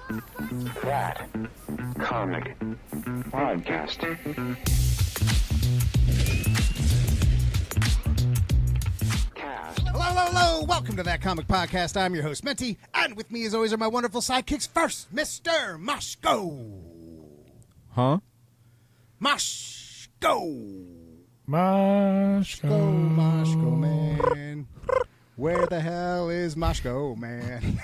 That comic podcast. Hello, hello, hello. Welcome to That Comic Podcast. I'm your host, Menti, and with me as always are my wonderful sidekicks. First, Mr. Moshko. Huh? Moshko. Moshko. Moshko, man. Where the hell is Moshko, man?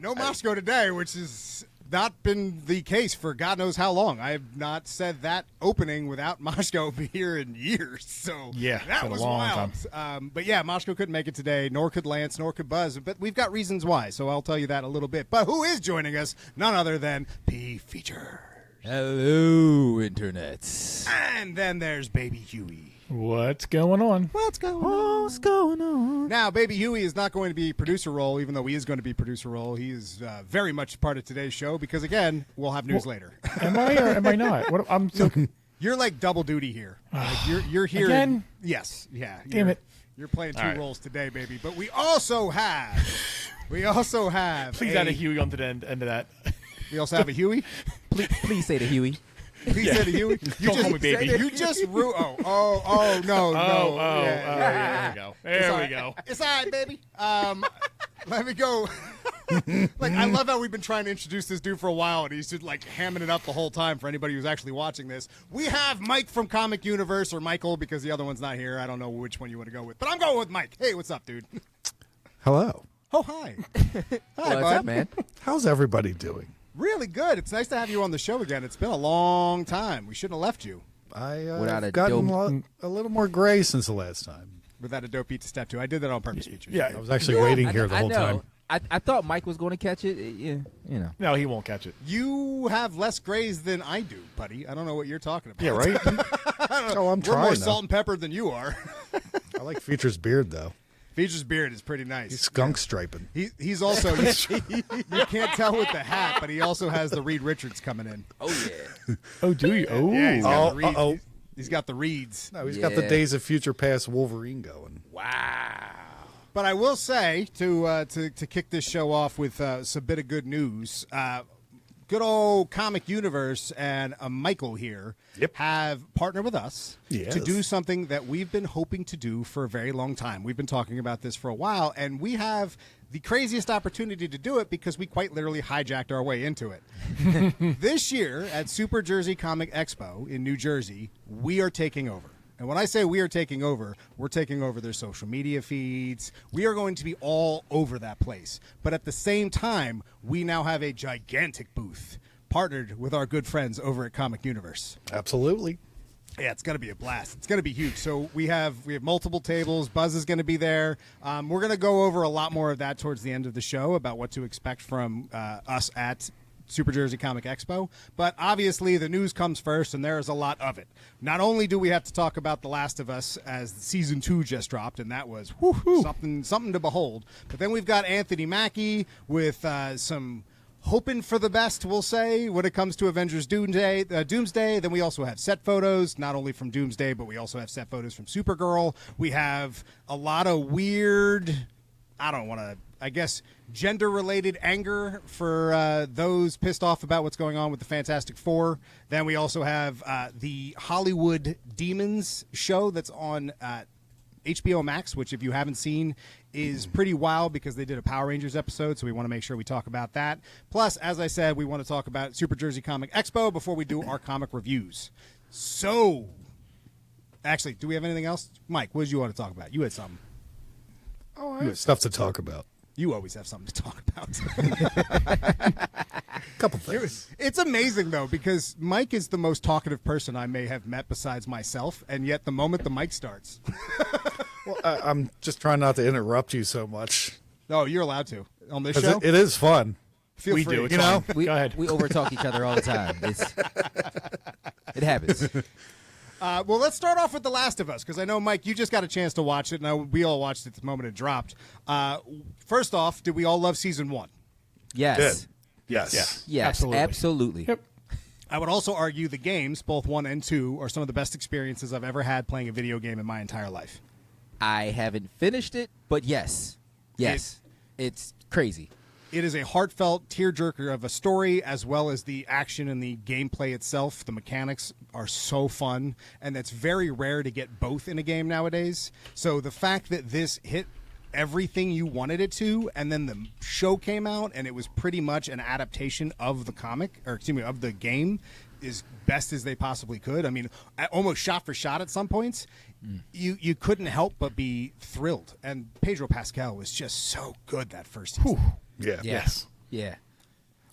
No Moshko today, which has not been the case for God knows how long. I have not said that opening without Moshko here in years. So Yeah, that been a was long wild. time. But yeah, Moshko couldn't make it today, nor could Lance, nor could Buzz. But we've got reasons why, so I'll tell you that in a little bit. But who is joining us? None other than P. Feature. Hello, Internet. And then there's Baby Huey. What's going on? What's going on? What's going on? Now, Baby Huey is not going to be producer role, even though he is going to be producer role. He is very much part of today's show because, again, we'll have news later. Am I or am I not? What, I'm so You're like double duty here. Like you're here. Again? Yes. Yeah. Damn it. You're playing two All right. roles today, baby. But we also have. Please add a Huey onto the end of that. We also have a Huey. Please say to Huey. Please say to Huey. Don't call me baby. You just no. There we go. There we go. It's all right, baby. Let me go. Like, I love how we've been trying to introduce this dude for a while, and he's just like hamming it up the whole time for anybody who's actually watching this. We have Mike from Comic Universe, or Michael, because the other one's not here. I don't know which one you want to go with, but I'm going with Mike. Hey, what's up, dude? Hello. Oh, hi. Hi, What's bud. up, man? How's everybody doing? Really good. It's nice to have you on the show again. It's been a long time. We shouldn't have left you Without a I've gotten dope- a little more gray since the last time. without a dope beat to step to. I did that on purpose, feature. Yeah. I was actually waiting here the whole time. I thought Mike was going to catch it. Yeah, you know. No, he won't catch it. You have less grays than I do, buddy. I don't know what you're talking about. Yeah, right? Oh, I'm We're trying. more though. salt and pepper than you are. I like Feature's beard though. Feature's beard is pretty He's nice. skunk striping. He's also you can't tell with the hat, but he also has the Reed Richards coming in. Oh, yeah. Oh, do you? Oh. Yeah, he's got the reeds. uh-oh. He's got the reeds. No, he's got the Yeah. Days of Future Past Wolverine going. Wow. But I will say to kick this show off with some bit of good news. Good old Comic Universe and Michael here have partnered with us Yes. to do something that we've been hoping to do for a very long time. We've been talking about this for a while, and we have the craziest opportunity to do it because we quite literally hijacked our way into it. This year at Super Jersey Comic Expo in New Jersey, we are taking over. And when I say we are taking over, we're taking over their social media feeds. We are going to be all over that place. But at the same time, we now have a gigantic booth partnered with our good friends over at Comic Universe. Absolutely. Yeah, it's going to be a blast. It's going to be huge. So we have multiple tables. Buzz is going to be there. We're going to go over a lot more of that towards the end of the show about what to expect from us at Super Jersey Comic Expo. But obviously the news comes first, and there is a lot of it. Not only do we have to talk about The Last of Us as season 2 just dropped, and that was something to behold. But then we've got Anthony Mackie with some hoping for the best, we'll say, when it comes to Avengers Doomsday. Then we also have set photos, not only from Doomsday, but we also have set photos from Supergirl. We have a lot of weird, gender-related anger for those pissed off about what's going on with the Fantastic Four. Then we also have the Hollywood Demons show that's on HBO Max, which if you haven't seen is pretty wild because they did a Power Rangers episode, so we want to make sure we talk about that. Plus, as I said, we want to talk about Super Jersey Comic Expo before we do our comic reviews. So, actually, do we have anything else? Mike, what did you want to talk about? You had something. Oh, I have stuff to talk about. You always have something to talk about. Couple things. It's amazing, though, because Mike is the most talkative person I may have met besides myself, and yet the moment the mic starts. Well, I'm just trying not to interrupt you so much. Oh, you're allowed to. On this 'Cause show? it is fun. Feel We free. do. It's You know? fine. Go ahead. We overtalk each other all the time. It happens. Well, let's start off with The Last of Us, because I know, Mike, you just got a chance to watch it, and we all watched it the moment it dropped. First off, did we all love season 1? Yes. Good. Yes. Yeah. Yes. Absolutely. Absolutely. Yep. I would also argue the games, both 1 and 2, are some of the best experiences I've ever had playing a video game in my entire life. I haven't finished it, but yes. Yes. It's crazy. It is a heartfelt tearjerker of a story, as well as the action and the gameplay itself. The mechanics are so fun, and that's very rare to get both in a game nowadays. So the fact that this hit everything you wanted it to, and then the show came out, and it was pretty much an adaptation of the comic, or excuse me, of the game, as best as they possibly could. I mean, almost shot for shot at some points. You couldn't help but be thrilled. And Pedro Pascal was just so good that first season. Yeah. Yes. Yeah.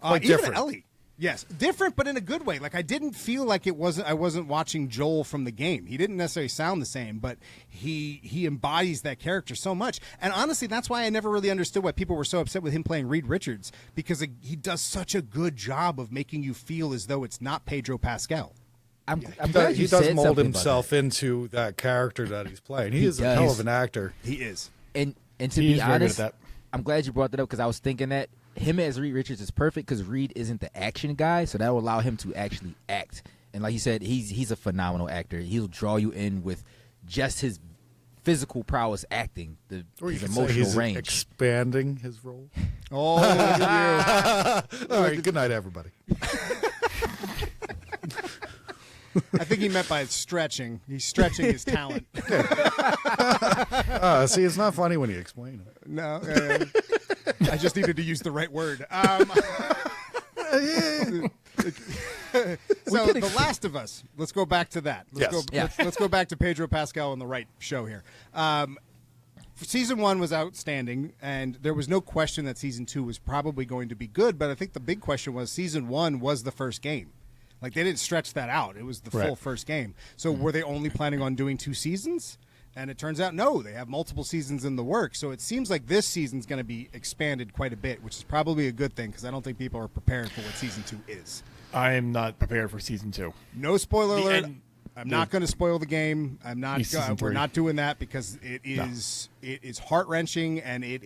Quite Even different. Ellie. Yes, different, but in a good way. Like, I didn't feel like I wasn't watching Joel from the game. He didn't necessarily sound the same, but he embodies that character so much. And honestly, that's why I never really understood why people were so upset with him playing Reed Richards, because he does such a good job of making you feel as though it's not Pedro Pascal. I'm glad He you does said mold something about himself into that character that he's playing. He is a hell of an actor. He is. that. And to He's be very good at honest, that. I'm glad you brought that up because I was thinking that him as Reed Richards is perfect because Reed isn't the action guy, so that will allow him to actually act. And like you said, he's a phenomenal actor. He'll draw you in with just his physical prowess acting, Or you his could say emotional he's range. expanding his role. Oh, look at you. All right, good night, everybody. I think he meant by stretching. He's stretching his talent. See, it's not funny when you explain it. No, I just needed to use the right word. So, The Last of Us. Let's go back to that. Let's go back to Pedro Pascal on the right show here. Season 1 was outstanding, and there was no question that Season 2 was probably going to be good, but I think the big question was Season 1 was the first game. Like, they didn't stretch that out. It was the full first game. So were they only planning on doing 2 seasons? And it turns out, no, they have multiple seasons in the works. So it seems like this season's going to be expanded quite a bit, which is probably a good thing because I don't think people are prepared for what Season 2 is. I am not prepared for Season 2. No spoiler alert. end. I'm not going to spoil the game. I'm not. Season We're 3. not doing that because it is heart wrenching and it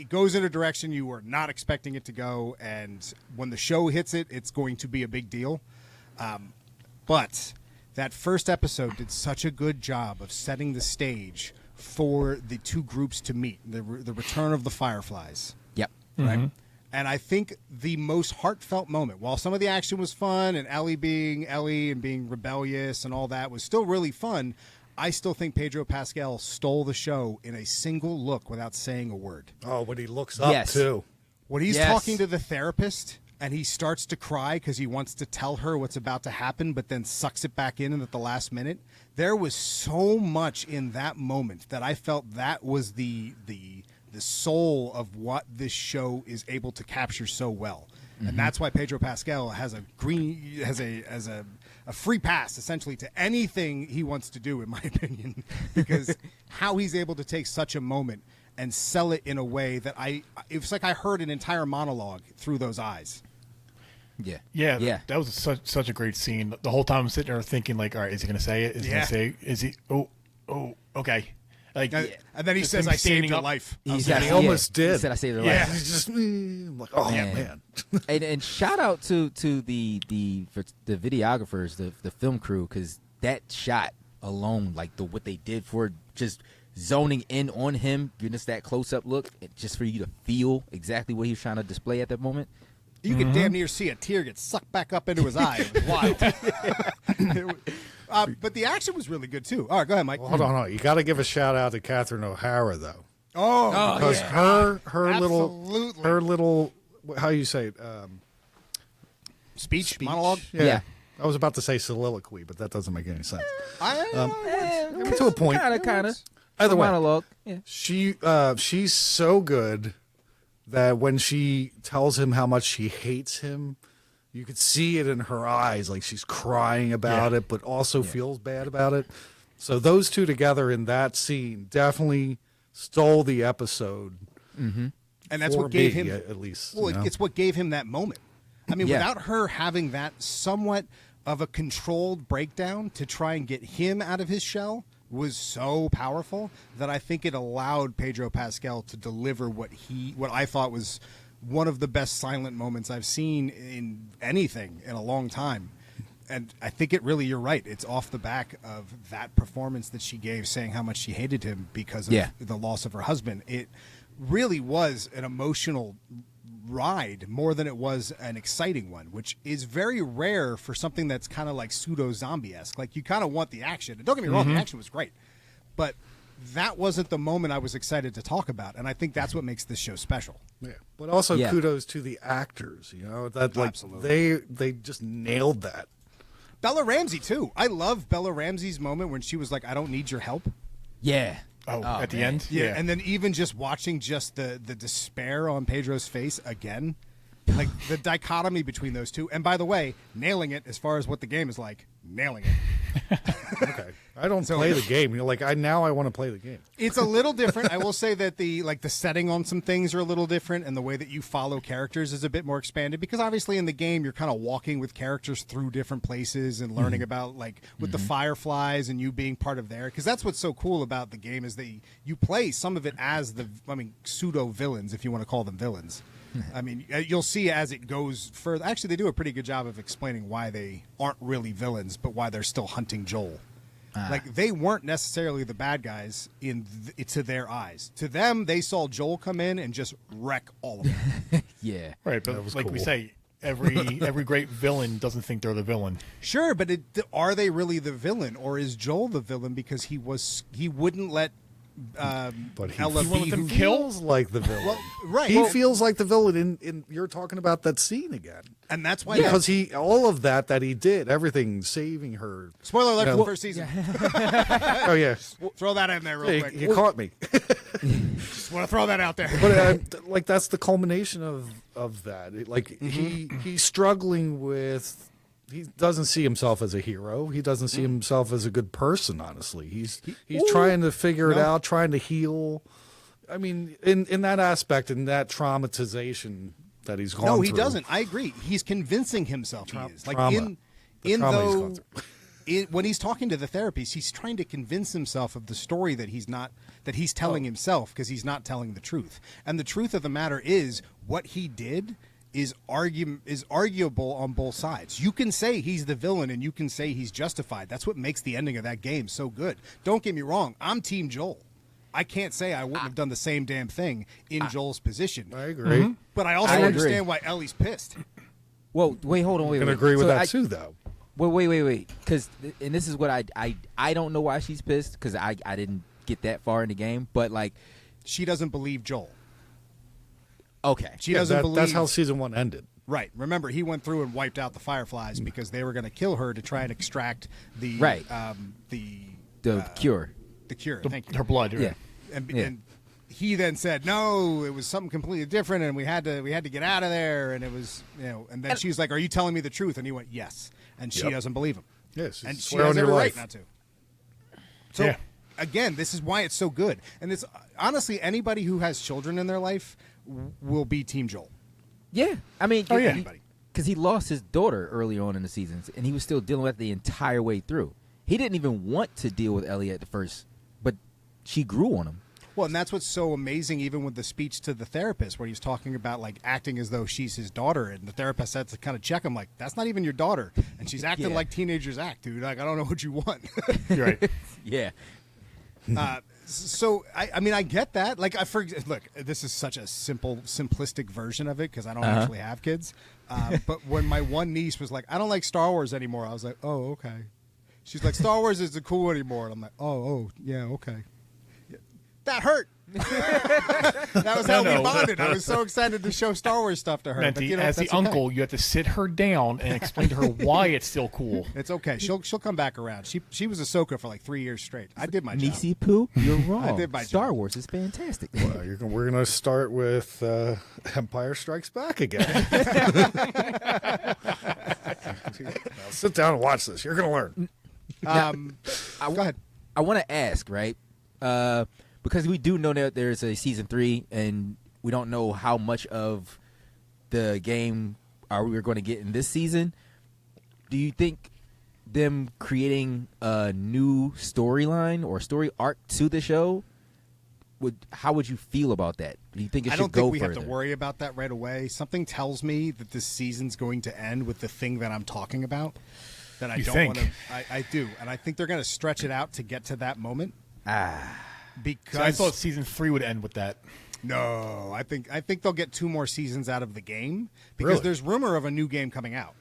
goes in a direction you were not expecting it to go. And when the show hits it, it's going to be a big deal. But that first episode did such a good job of setting the stage for the two groups to meet. The return of the Fireflies. Yep. Right. And I think the most heartfelt moment, while some of the action was fun and Ellie being Ellie and being rebellious and all that was still really fun, I still think Pedro Pascal stole the show in a single look without saying a word. Oh, when he looks up, too. When he's Yes. talking to the therapist and he starts to cry because he wants to tell her what's about to happen, but then sucks it back in at the last minute, there was so much in that moment that I felt that was the soul of what this show is able to capture so well. And that's why Pedro Pascal has a free pass essentially to anything he wants to do, in my opinion, because how he's able to take such a moment and sell it in a way that it was like I heard an entire monologue through those eyes. Yeah. Yeah. That was such a great scene. The whole time I'm sitting there thinking, like, all right, is he going to say it? Is he going to say it? Is he? Oh, okay. Like, And then he just says, him "I saved standing your up. life." He almost did. He said, "I saved your Yeah. life." He's just I'm like, oh, man. And shout out to the videographers, the film crew, because that shot alone, like what they did for just zoning in on him, giving us that close up look, just for you to feel exactly what he was trying to display at that moment. You could damn near see a tear get sucked back up into his eye. It was wild. But the action was really good too. All right, go ahead, Mike. Well, hold on. You got to give a shout out to Catherine O'Hara, though. Oh, Because yeah. her little, how you say it? Speech, monologue. Yeah. I was about to say soliloquy, but that doesn't make any sense. To To a point. kind of. Either way. Monologue. Yeah. She's so good that when she tells him how much she hates him, you could see it in her eyes, like she's crying about it, but also feels bad about it. So those two together in that scene definitely stole the episode. And that's for what gave me, him, at least. well, you know? it's what gave him that moment. I mean, Yeah. without her having that somewhat of a controlled breakdown to try and get him out of his shell was so powerful that I think it allowed Pedro Pascal to deliver what I thought was one of the best silent moments I've seen in anything in a long time. And I think you're right. It's off the back of that performance that she gave, saying how much she hated him because of the loss of her husband. really was an emotional ride more than it was an exciting one, which is very rare for something that's kind of like pseudo zombie-esque. Like, you kind of want the action. And don't get me wrong, the action was great, but that wasn't the moment I was excited to talk about, and I think that's what makes this show special. Yeah, but also kudos to the actors. You know that like they just nailed that. Bella Ramsey too. I love Bella Ramsey's moment when she was like, "I don't need your help." Yeah. Oh, at the end? Yeah, and then even just watching just the despair on Pedro's face again, like the dichotomy between those two. And by the way, nailing it as far as what the game is like, nailing it. Okay, I don't play the game. You know, like I want to play the game. It's a little different. I will say that the setting on some things are a little different, and the way that you follow characters is a bit more expanded, because obviously in the game you're kind of walking with characters through different places and learning about, like, with the Fireflies and you being part of there, because that's what's so cool about the game is that you play some of it as pseudo villains, if you want to call them villains. I mean, you'll see as it goes further. Actually, they do a pretty good job of explaining why they aren't really villains, but why they're still hunting Joel. Like, they weren't necessarily the bad guys to their eyes. To them, they saw Joel come in and just wreck all of them. Yeah. Right, but like we say, every great villain doesn't think they're the villain. Sure, but are they really the villain, or is Joel the villain because he wouldn't let But Ella he be who feels like the villain. Well, right. He Well- feels like the villain in you're talking about that scene again. and that's why Because all of that he did, everything saving her. spoiler alert You for know, the first season. Oh yeah. Throw that in there real quick. You caught me. Just want to throw that out there. But like that's the culmination of that. Like he's struggling with. He doesn't see himself as a hero. He doesn't see himself as a good person. Honestly, he's trying to figure it out, trying to heal. I mean, in that aspect, in that traumatization that he's gone. No, he through. doesn't. I agree. He's convincing himself he is. Like trauma. The trauma he's gone through. when he's talking to the therapist, he's trying to convince himself of the story that he's telling himself, because he's not telling the truth. And the truth of the matter is, what he did is arguable on both sides. You can say he's the villain and you can say he's justified. That's what makes the ending of that game so good. Don't get me wrong. I'm Team Joel. I can't say I wouldn't have done the same damn thing in Joel's position. I agree. But I also understand why Ellie's pissed. Well, wait, hold on, I wait. can wait. agree with So that too, though. Well, wait, because and this is what I don't know why she's pissed, because I didn't get that far in the game, but like She doesn't believe Joel. okay, She doesn't believe. That's how season 1 ended. Right. Remember, he went through and wiped out the Fireflies because they were going to kill her to try and extract the the cure. The cure. Thank you. Her blood. Right? Yeah. And he then said, "No, it was something completely different, and we had to get out of there." And it was, and then she was like, "Are you telling me the truth?" And he went, "Yes." And she doesn't believe him. Yes, and she swear has on your every life. right not to. So again, this is why it's so good. And it's honestly, anybody who has children in their life will be Team Joel. Yeah, I mean, Anybody. because he lost his daughter early on in the seasons, and he was still dealing with it the entire way through. He didn't even want to deal with Ellie at the first, but she grew on him. Well, and that's what's so amazing, even with the speech to the therapist, where he's talking about like acting as though she's his daughter, and the therapist had to kind of check him, like, "That's not even your daughter," and she's acting like teenagers act, dude. Like, I don't know what you want. You're right. Yeah. So I mean, I get that. Like, look, this is such a simplistic version of it because I don't actually have kids. But when my one niece was like, "I don't like Star Wars anymore," I was like, "Oh, okay." She's like, "Star Wars isn't cool anymore," and I'm like, "Oh, yeah, okay." That hurt. That was how we bonded. I was so excited to show Star Wars stuff to her. But, But, as the that's okay. uncle, you have to sit her down and explain to her why it's still cool. It's okay. She'll come back around. She was Ahsoka for like 3 years straight. I did my job. Nisi Poo, you're wrong. did my Star job. Wars is fantastic. We're going to start with Empire Strikes Back again. Now, sit down and watch this. You're going to learn. Go ahead. I want to ask, right? Because we do know that there's a season 3, and we don't know how much of the game we're going to get in this season. Do you think them creating a new storyline or story arc to the show how would you feel about that? Do you think it I should don't go think we further? have to worry about that right away. Something tells me that this season's going to end with the thing that I'm talking about. That I You don't think? want to. I do, and I think they're going to stretch it out to get to that moment. So I Because thought season 3 would end with that. No, I think they'll get 2 more seasons out of the game because there's rumor of a new game coming out.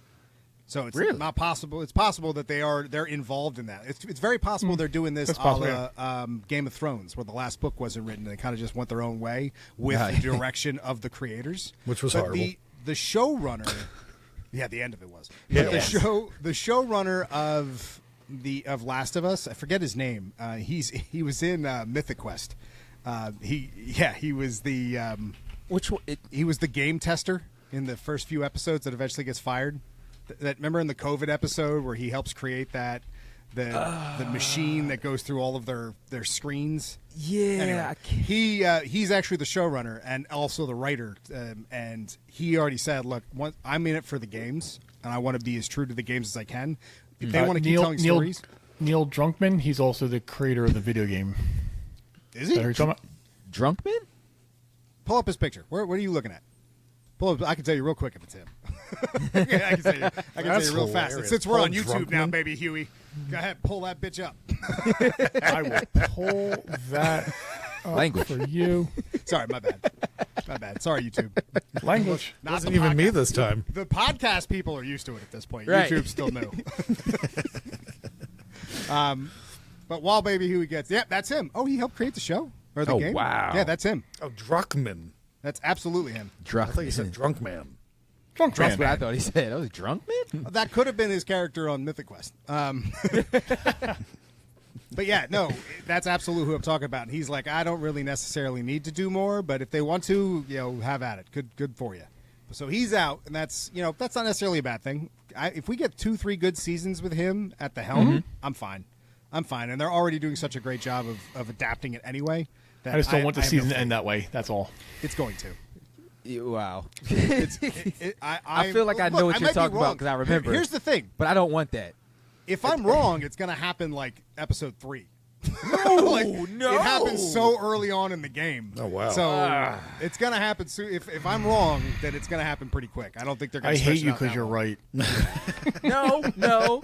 So it's not possible. It's possible that they're involved in that. It's very possible they're doing this a la Game of Thrones, where the last book wasn't written and they kind of just went their own way with the direction of the creators, which was horrible. The showrunner, the end of it was. Yeah, the showrunner of Last of Us, I forget his name. He was in Mythic Quest. He was the he was the game tester in the first few episodes that eventually gets fired. That remember in the COVID episode where he helps create the machine that goes through all of their screens. Yeah, anyway, he's actually the showrunner and also the writer, and he already said, "Look, I'm in it for the games, and I want to be as true to the games as I can. If they want to keep telling stories." Neil Druckmann, he's also the creator of the video game. Is he? Drunkman? Pull up his picture. What are you looking at? Pull up. I can tell you real quick if it's him. I can tell you real fast. And since we're on YouTube now, baby Huey, go ahead, pull that bitch up. I will pull that up Language for you. Sorry, my bad. Sorry, YouTube. Language. Not Wasn't even me this time. The podcast people are used to it at this point. Right. YouTube's still new. But while baby Huey gets, that's him. Oh, he helped create the show or the game. Wow. Yeah, that's him. Oh, Druckmann. That's absolutely him. I thought you said drunk man. Drunk That's man. what I thought he said. I was drunk, man. That could have been his character on Mythic Quest. But yeah, no, that's absolutely who I'm talking about. And he's like, I don't really necessarily need to do more, but if they want to, have at it. Good for you. So he's out, and that's not necessarily a bad thing. If we get 2-3 good seasons with him at the helm, I'm fine. And they're already doing such a great job of adapting it anyway. I just don't want the season to end that way. That's all. It's going to. Wow. I feel like I know what you're talking about because I remember. Here's the thing. But I don't want that. If I'm wrong, it's going to happen like episode 3. No, It happens so early on in the game. Oh, wow. So it's going to happen soon. If I'm wrong, then it's going to happen pretty quick. I don't think they're going I to hate you because you're right. No.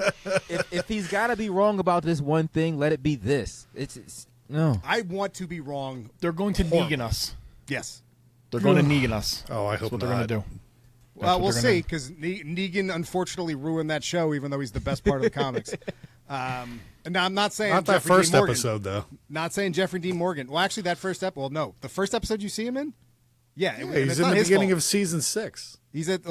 If he's got to be wrong about this one thing, let it be this. It's no. I want to be wrong. They're going to Negan us. Yes. They're going to Negan us. Oh, I That's hope what they're going to do. We'll see, because Negan unfortunately ruined that show, even though he's the best part of the comics. And now I'm not saying Not that Jeffrey first Dean Morgan. episode, though. Not saying Jeffrey Dean Morgan. Well, actually, that first episode. Well, no, the first episode you see him in. Yeah, He's in the beginning of season 6. He's at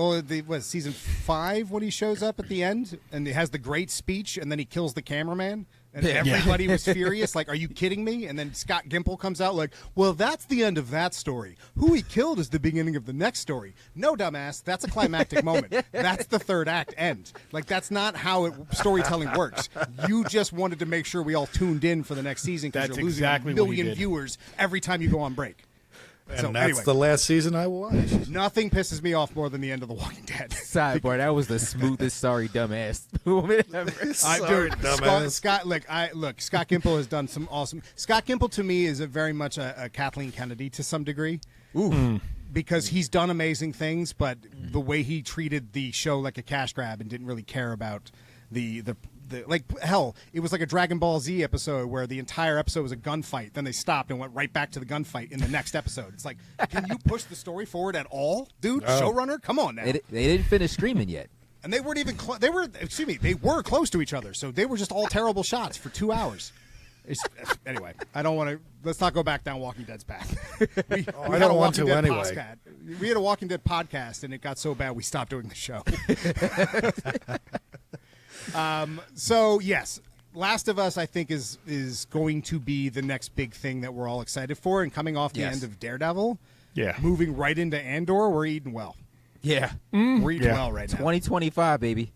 season 5 when he shows up at the end, and he has the great speech, and then he kills the cameraman, and everybody was furious. Like, are you kidding me? And then Scott Gimple comes out like, well, that's the end of that story. Who he killed is the beginning of the next story. No, dumbass, that's a climactic moment. That's the third act end. Like, that's not how storytelling works. You just wanted to make sure we all tuned in for the next season because That's you're losing exactly a what he million did. viewers every time you go on break. And So, that's anyway. the last season I will watch. Nothing pisses me off more than the end of The Walking Dead. Sidebar, that was the smoothest sorry dumbass moment ever. Sorry, dumbass. Scott Gimple has done some awesome. Scott Gimple to me is very much a Kathleen Kennedy to some degree. Ooh. Because he's done amazing things, but the way he treated the show like a cash grab and didn't really care about the like, hell, it was like a Dragon Ball Z episode where the entire episode was a gunfight. Then they stopped and went right back to the gunfight in the next episode. It's like, can you push the story forward at all, dude? Showrunner, come on now. They didn't finish screaming yet. And they weren't even they were close to each other, so they were just all terrible shots for 2 hours. Anyway, I don't want to. Let's not go back down Walking Dead's path. We don't want to anyway. We had a Walking Dead podcast, and it got so bad we stopped doing the show. So yes, Last of Us, I think, is going to be the next big thing that we're all excited for. And coming off the end of Daredevil, moving right into Andor, we're eating well. Yeah. We're eating well right now. 2025, baby.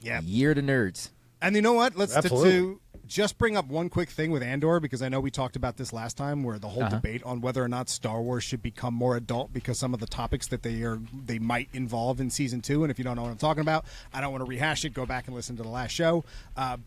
Yeah. Year to nerds. And you know what? Let's Absolutely. just bring up one quick thing with Andor, because I know we talked about this last time, where the whole debate on whether or not Star Wars should become more adult because some of the topics that they might involve in season 2. And if you don't know what I'm talking about, I don't want to rehash it. Go back and listen to the last show.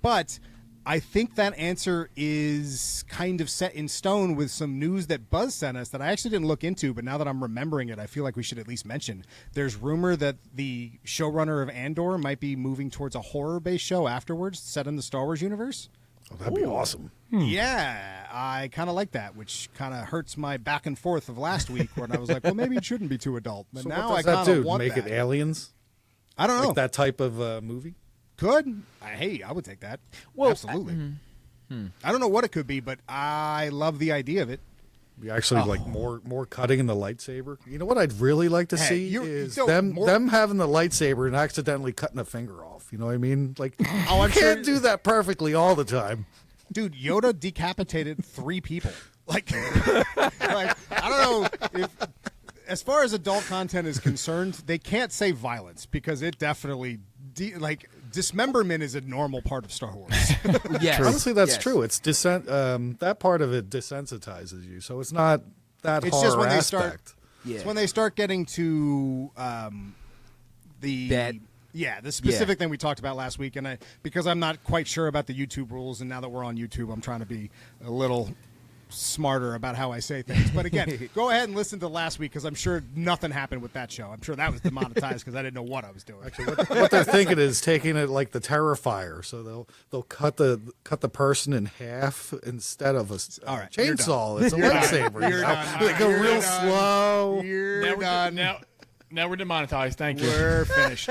But I think that answer is kind of set in stone with some news that Buzz sent us that I actually didn't look into, but now that I'm remembering it, I feel like we should at least mention. There's rumor that the showrunner of Andor might be moving towards a horror-based show afterwards, set in the Star Wars universe. Oh, that'd be awesome. Yeah, I kind of like that, which kind of hurts my back and forth of last week when I was like, well, maybe it shouldn't be too adult. But So now what I does that kind do? of want Make that. it aliens? I don't know. Like that type of movie? Could. Hey, I would take that. Well, absolutely. I don't know what it could be, but I love the idea of it. Be actually like more cutting in the lightsaber. You know what I'd really like to see is them having the lightsaber and accidentally cutting a finger off. You know what I mean? Like, I'm you can't do that perfectly all the time. Dude, Yoda decapitated 3 people. Like, I don't know if, as far as adult content is concerned, they can't say violence because it definitely, dismemberment is a normal part of Star Wars. Yes. Honestly, that's Yes. true. It's that part of it desensitizes you, so it's not that It's horror just when they aspect. start. Yeah. It's when they start getting to the specific thing we talked about last week, and because I'm not quite sure about the YouTube rules, and now that we're on YouTube, I'm trying to be a little smarter about how I say things. But again, go ahead and listen to last week because I'm sure nothing happened with that show. I'm sure that was demonetized because I didn't know what I was doing. Actually, what they're thinking is taking it like the Terrifier, so they'll cut the person in half instead of a All right, you're chainsaw. It's a lightsaber. You're done. They go You're real done. slow. You're done. Now we're demonetized. Thank you. We're finished.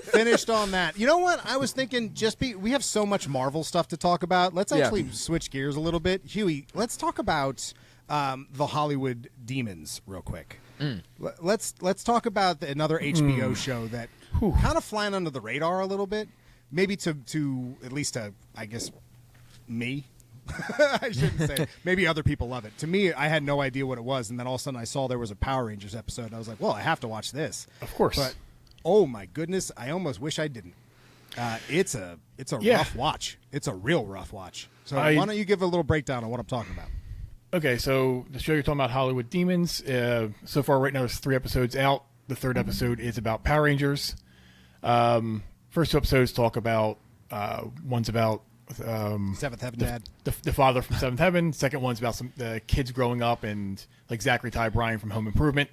Finished on that. You know what? I was thinking we have so much Marvel stuff to talk about. Let's actually switch gears a little bit. Huey, let's talk about the Hollywood Demons real quick. Let's talk about another HBO show that kind of flying under the radar a little bit. Maybe to at least I guess me. I shouldn't say. Maybe other people love it. To me, I had no idea what it was, and then all of a sudden I saw there was a Power Rangers episode, and I was like, well, I have to watch this. Of course. But, oh my goodness, I almost wish I didn't. It's a rough watch. It's a real rough watch. So why don't you give a little breakdown on what I'm talking about? Okay, so the show you're talking about, Hollywood Demons. So far, right now, there's 3 episodes out. The 3rd episode is about Power Rangers. First 2 episodes talk about one's about Seventh Heaven Dad. The father from Seventh Heaven. Second one's about the kids growing up and like Zachary Ty Bryan from Home Improvement.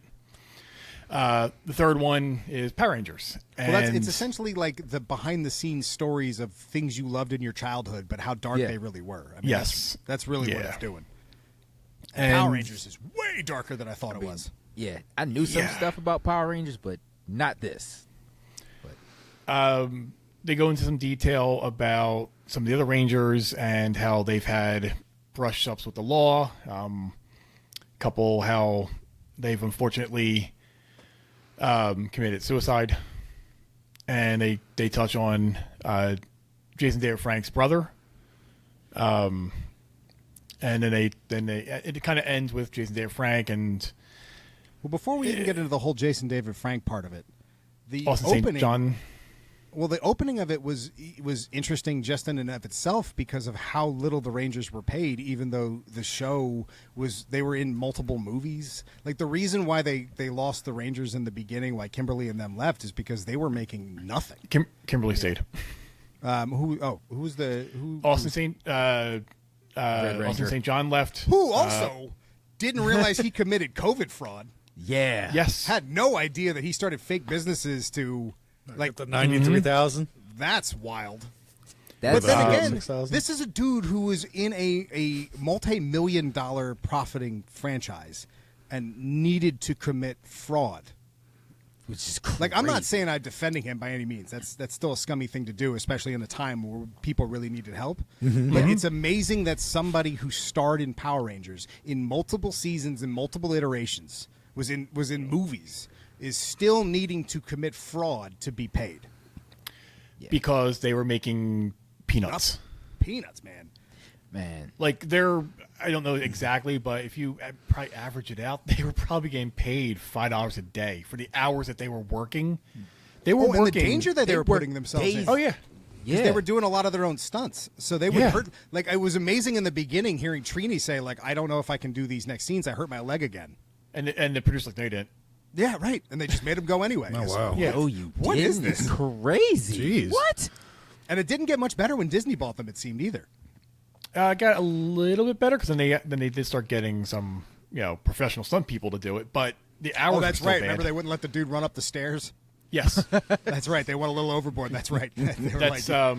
The third one is Power Rangers. And It's essentially like the behind-the-scenes stories of things you loved in your childhood, but how dark they really were. I mean, Yes. that's really what Yeah. it's doing. And Power Rangers is way darker than I thought it was. Yeah, I knew some stuff about Power Rangers, but not this. They go into some detail about some of the other Rangers and how they've had brush-ups with the law. Couple how they've unfortunately committed suicide, and they touch on Jason David Frank's brother. And then it kind of ends with Jason David Frank and Well, before we even get into the whole Jason David Frank part of it, the Austin St. opening, John. well, the opening of it was interesting just in and of itself because of how little the Rangers were paid, even though the show they were in multiple movies. Like the reason why they lost the Rangers in the beginning, why Kimberly and them left, is because they were making nothing. Kimberly stayed. Austin St. John left. Who also didn't realize he committed COVID fraud. Yeah. Yes. Had no idea that he started fake businesses to like The 93,000. That's wild. That's But then again, 6,000? this is a dude who was in a multi-million-dollar profiting franchise and needed to commit fraud. which is crazy. Like, I'm not saying I'm defending him by any means. That's still a scummy thing to do, especially in a time where people really needed help. But it's amazing that somebody who starred in Power Rangers in multiple seasons and multiple iterations was in movies is still needing to commit fraud to be paid. because they were making peanuts. Peanuts, man. Man. Like I don't know exactly, but if you probably average it out, they were probably getting paid $5 a day for the hours that they were working. They were And working. the danger that they were worked putting themselves days. in. Oh yeah. Yeah. They were doing a lot of their own stunts, so they would Yeah. hurt. Like, it was amazing in the beginning hearing Trini say, like, I don't know if I can do these next scenes. I hurt my leg again. And the producer's like, no, you didn't. Yeah, right. And they just made him go anyway. Oh, wow. Yeah. Oh, you What didn't? is this? Crazy. Jeez. What? And it didn't get much better when Disney bought them, it seemed, either. Got a little bit better because then they did start getting some professional stunt people to do it, but the hours. Oh, that's were still right. bad. Remember they wouldn't let the dude run up the stairs? Yes. That's right. They went a little overboard. That's right. They were That's like,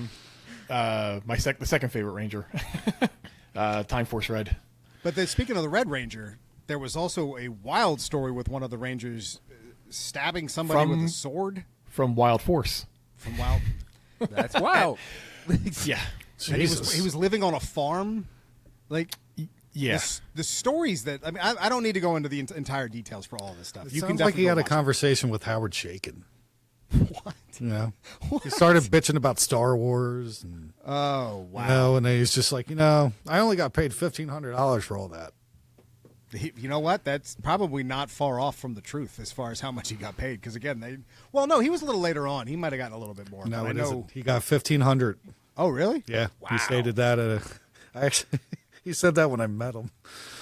the second favorite Ranger, Time Force Red. But then, speaking of the Red Ranger, there was also a wild story with one of the Rangers stabbing somebody with a sword From Wild Force. from Wild. That's wild. Yeah. And he was living on a farm. Like, Yeah. the stories that I don't need to go into the entire details for all of this stuff. It You can sounds like he definitely had a watch it. conversation with Howard Chaykin. What? You know, he started bitching about Star Wars, and Oh wow! you know, and he's just like, I only got paid $1,500 for all that. You know what? That's probably not far off from the truth as far as how much he got paid. Because again, no, he was a little later on. He might have gotten a little bit more. No, but I it know. isn't. He got $1,500. Oh really? Yeah, Wow. he stated that I actually he said that when I met him.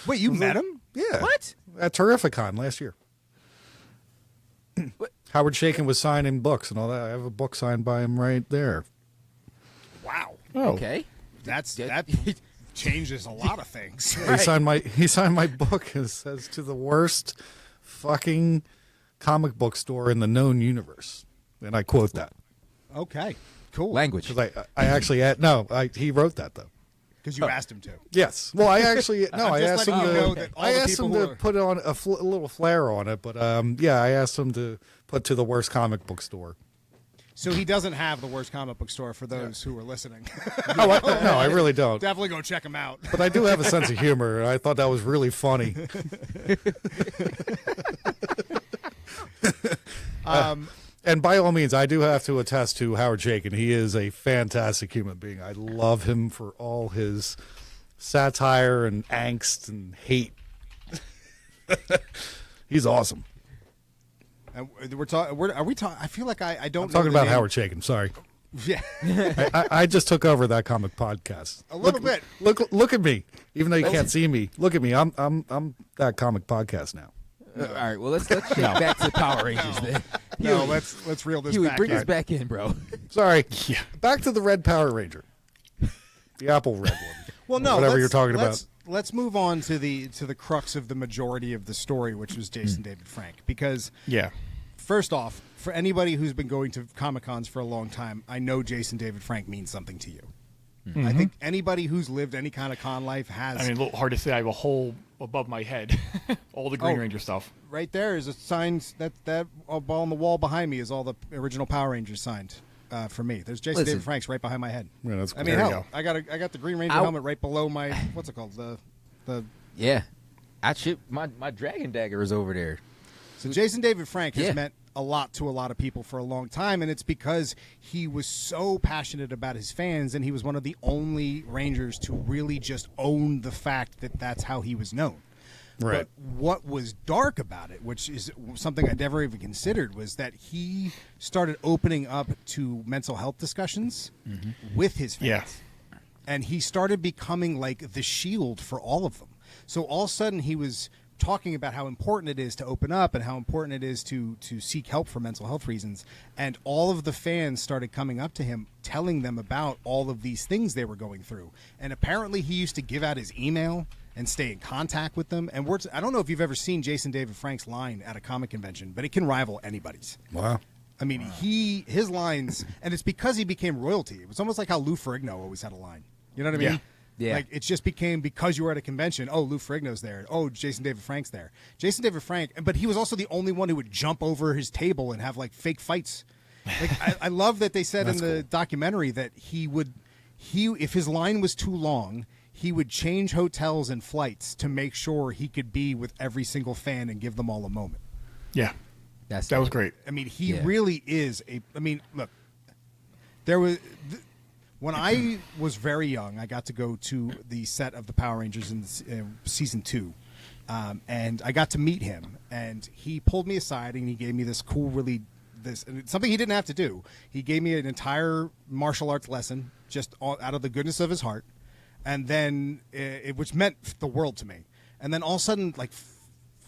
Wait, you met him? Yeah. What? At Terrificon last year. Howard Chaykin was signing books and all that. I have a book signed by him right there. Wow. Oh. Okay. That changes a lot of things. He signed my book and says to the worst fucking comic book store in the known universe. And I quote that. Okay. Cool. Language. Because I actually he wrote that though. Because you asked him to. Yes. Well, I actually I just asked letting him you to. know that all I the asked people him who to are- put on a little flair on it, but I asked him to put to the worst comic book store. So he doesn't have the worst comic book store for those who are listening. No, I really don't. Definitely go check him out. But I do have a sense of humor, and I thought that was really funny. And by all means, I do have to attest to Howard Chaykin. He is a fantastic human being. I love him for all his satire and angst and hate. He's awesome. And we're talking. Are we talking? I feel like I don't. I'm know talking the about name. Howard Chaykin. Sorry, Yeah, I just took over that comic podcast. a little bit. Look at me. Even though you can't see me, look at me. I'm that comic podcast now. All right. Well, let's shift back to Power Rangers then. No, let's reel this Huey, back. bring in. us back in, bro. Sorry. Yeah. Back to the Red Power Ranger, the Apple Red one. Well, no, whatever let's- you're talking let's- about. Let's move on to the crux of the majority of the story, which was Jason David Frank. Because Yeah. first off, for anybody who's been going to Comic Cons for a long time, I know Jason David Frank means something to you. I think anybody who's lived any kind of con life has. I mean, a little hard to say. I have a hole above my head. All the Green Oh. Ranger stuff. Right there is a sign that on the wall behind me is all the original Power Rangers signed for me. There's Jason Listen. David Frank's right behind my head. Yeah, that's I cool. mean, There you hell, go. I got the Green Ranger helmet right below my what's it called the. Yeah. I shipped my Dragon Dagger is over there. So Jason David Frank has Yeah. meant a lot to a lot of people for a long time, and it's because he was so passionate about his fans, and he was one of the only Rangers to really just own the fact that that's how he was known. Right. But what was dark about it, which is something I never even considered, was that he started opening up to mental health discussions with his fans. Yeah. And he started becoming like the shield for all of them. So all of a sudden he was talking about how important it is to open up and how important it is to seek help for mental health reasons. And all of the fans started coming up to him, telling them about all of these things they were going through. And apparently he used to give out his email and stay in contact with them. And I don't know if you've ever seen Jason David Frank's line at a comic convention, but it can rival anybody's. Wow. I mean, his lines, and it's because he became royalty. It was almost like how Lou Ferrigno always had a line. You know what I mean? Yeah. Like, it just became because you were at a convention, oh, Lou Ferrigno's there. Oh, Jason David Frank's there. Jason David Frank, but he was also the only one who would jump over his table and have, like, fake fights. Like, I love that they said in the documentary that if his line was too long, he would change hotels and flights to make sure he could be with every single fan and give them all a moment. Yeah. That That was great. I mean, he Yeah. really is I mean, look, there was when I was very young, I got to go to the set of the Power Rangers in season 2, and I got to meet him. And he pulled me aside and he gave me this cool, and it's something he didn't have to do. He gave me an entire martial arts lesson just out of the goodness of his heart, and then which meant the world to me. And then all of a sudden, like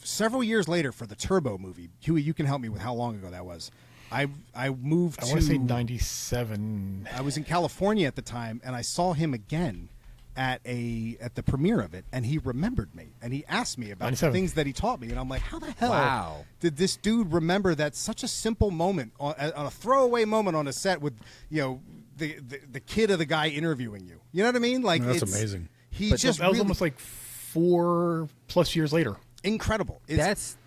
several years later, for the Turbo movie, Huey, you can help me with how long ago that was. I moved I to. want to say 97. I was in California at the time, and I saw him again at the premiere of it, and he remembered me, and he asked me about the 97. things that he taught me, and I'm like, how the hell Wow. did this dude remember that such a simple moment, on a throwaway moment on a set with the kid of the guy interviewing you. You know what I mean? Like That's it's amazing. He But just that was really almost like 4+ years later. incredible. That's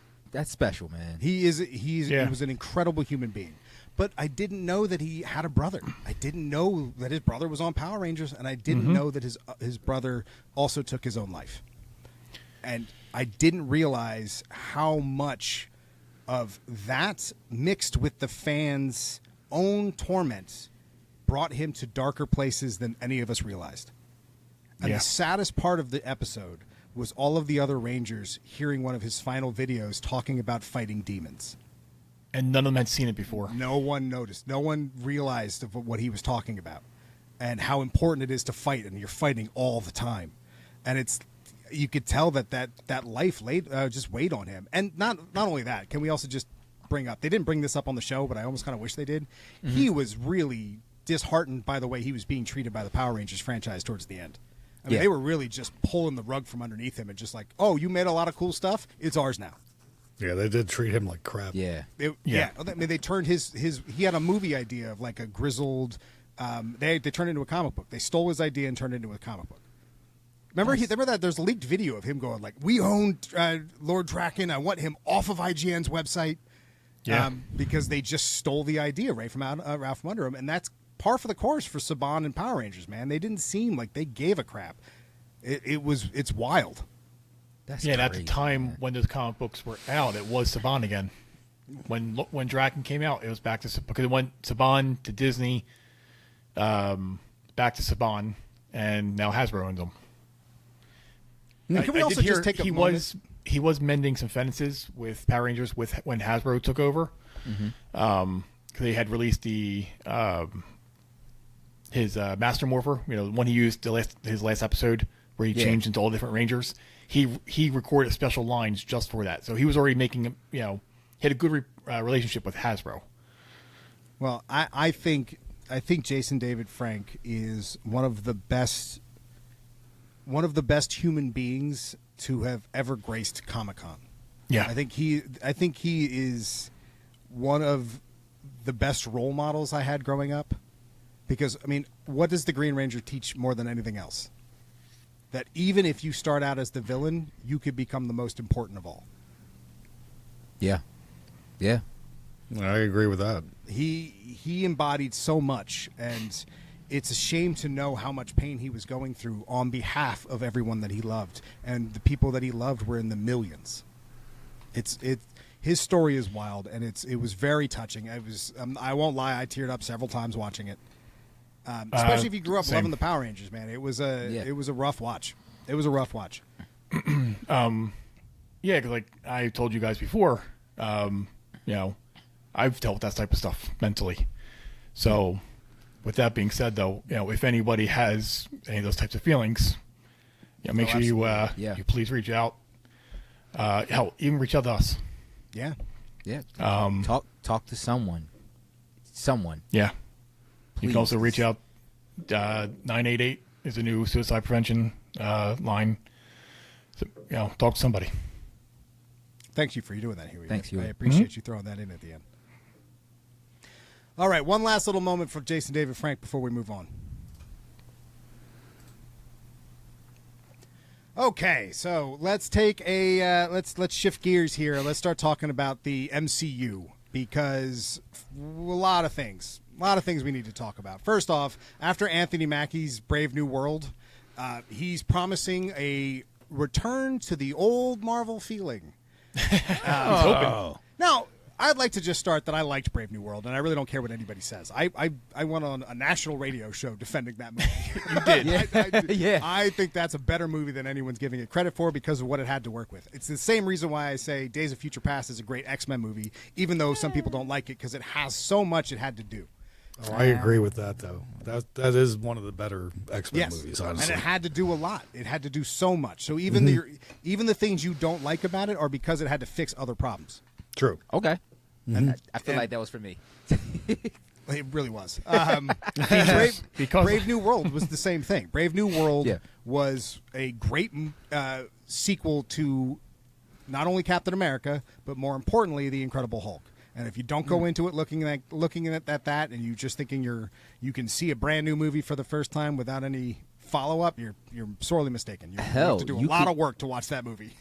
special, man. He Yeah. was an incredible human being. But I didn't know that he had a brother. I didn't know that his brother was on Power Rangers, and I didn't know that his brother also took his own life. And I didn't realize how much of that mixed with the fans' own torment brought him to darker places than any of us realized. And Yeah. the saddest part of the episode was all of the other Rangers hearing one of his final videos talking about fighting demons. And none of them had seen it before. No one noticed. No one realized of what he was talking about and how important it is to fight, and you're fighting all the time. And you could tell that life just weighed on him. And not only that, can we also just bring up, they didn't bring this up on the show, but I almost kind of wish they did. He was really disheartened by the way he was being treated by the Power Rangers franchise towards the end. I mean, Yeah. they were really just pulling the rug from underneath him and just like, oh, you made a lot of cool stuff. It's ours now. Yeah, they did treat him like crap. Yeah. Yeah. I mean, they turned his he had a movie idea of like a grizzled. They turned it into a comic book. They stole his idea and turned it into a comic book. Remember that there's a leaked video of him going like, "We own Lord Draken. I want him off of IGN's website." Yeah. Because they just stole the idea right from out from under him, and that's par for the course for Saban and Power Rangers. Man, they didn't seem like they gave a crap. It's wild. That's Yeah, and at the crazy, time man. when those comic books were out, it was Saban again. When Draken came out, it was back to because it went Saban to Disney, back to Saban, and now Hasbro owns them. Can we also just take a moment? He was mending some fences with Power Rangers when Hasbro took over. Because they had released his Master Morpher, the one he used his last episode where he changed into all different Rangers. He recorded special lines just for that, so he was already making he had a good relationship with Hasbro. Well, I think Jason David Frank is one of the best human beings to have ever graced Comic-Con. Yeah, I think he is one of the best role models I had growing up. Because I mean, what does the Green Ranger teach more than anything else? That even if you start out as the villain, you could become the most important of all. Yeah. Yeah. I agree with that. He embodied so much, and it's a shame to know how much pain he was going through on behalf of everyone that he loved, and the people that he loved were in the millions. His story is wild, and it was very touching. I won't lie, I teared up several times watching it. Especially if you grew up same. loving the Power Rangers, man. It was a rough watch. It was a rough watch. Yeah, because like I told you guys before, I've dealt with that type of stuff mentally. So, with that being said, though, if anybody has any of those types of feelings, make sure you please reach out. Hell, even reach out to us. Yeah. Yeah. Talk to someone. Yeah. You can also Please. reach out. 988 is a new suicide prevention line. So, talk to somebody. Thanks you for doing that, Huey. Thanks, Huey. I appreciate you throwing that in at the end. All right, one last little moment from Jason David Frank before we move on. Okay, so let's take let's shift gears here. Let's start talking about the MCU because a lot of things we need to talk about. First off, after Anthony Mackie's Brave New World, he's promising a return to the old Marvel feeling. Now, I'd like to just start that I liked Brave New World, and I really don't care what anybody says. I went on a national radio show defending that movie. You did. Yeah. I think that's a better movie than anyone's giving it credit for because of what it had to work with. It's the same reason why I say Days of Future Past is a great X-Men movie, even though some people don't like it because it has so much it had do. Oh, I agree with that, though. That is one of the better X-Men movies, honestly. And it had to do a lot. It had to do so much. So even the things you don't like about it are because it had to fix other problems. True. Okay. I feel like that was for me. It really was. Because Brave New World was the same thing. Brave New World Yeah. was a great sequel to not only Captain America, but more importantly, The Incredible Hulk. And if you don't go into it looking at that, and you just thinking you can see a brand new movie for the first time without any follow up, you're sorely mistaken. You have to do a lot of work to watch that movie.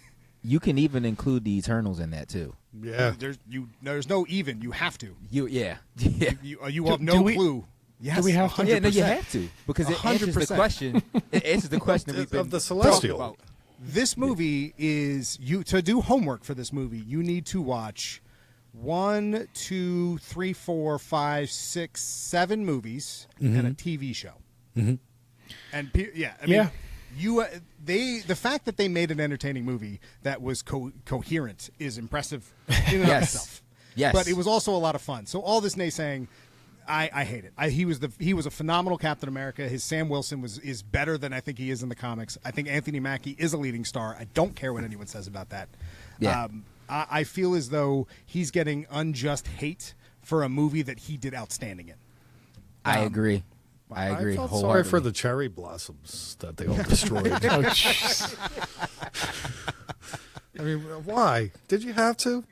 You can even include the Eternals in that too. Yeah. There's no even. You have to. You have no clue. Yes, do we have to? 100%. Yeah, no, you have to because it answers the 100%. question. It answers the question we've been Of the Celestial. talking about. This movie is to do homework for this movie. You need to watch 1, 2, 3, 4, 5, 6, 7 movies and a TV show. And the fact that they made an entertaining movie that was coherent is impressive in and of itself. Yes, but it was also a lot of fun. So all this naysaying, I hate it. He was a phenomenal Captain America. His Sam Wilson is better than I think he is in the comics. I think Anthony Mackie is a leading star. I don't care what anyone says about that. Yeah. I feel as though he's getting unjust hate for a movie that he did outstanding in. I agree. I agree. I felt sorry wholeheartedly. for the cherry blossoms that they all destroyed. I mean, why? Did you have to?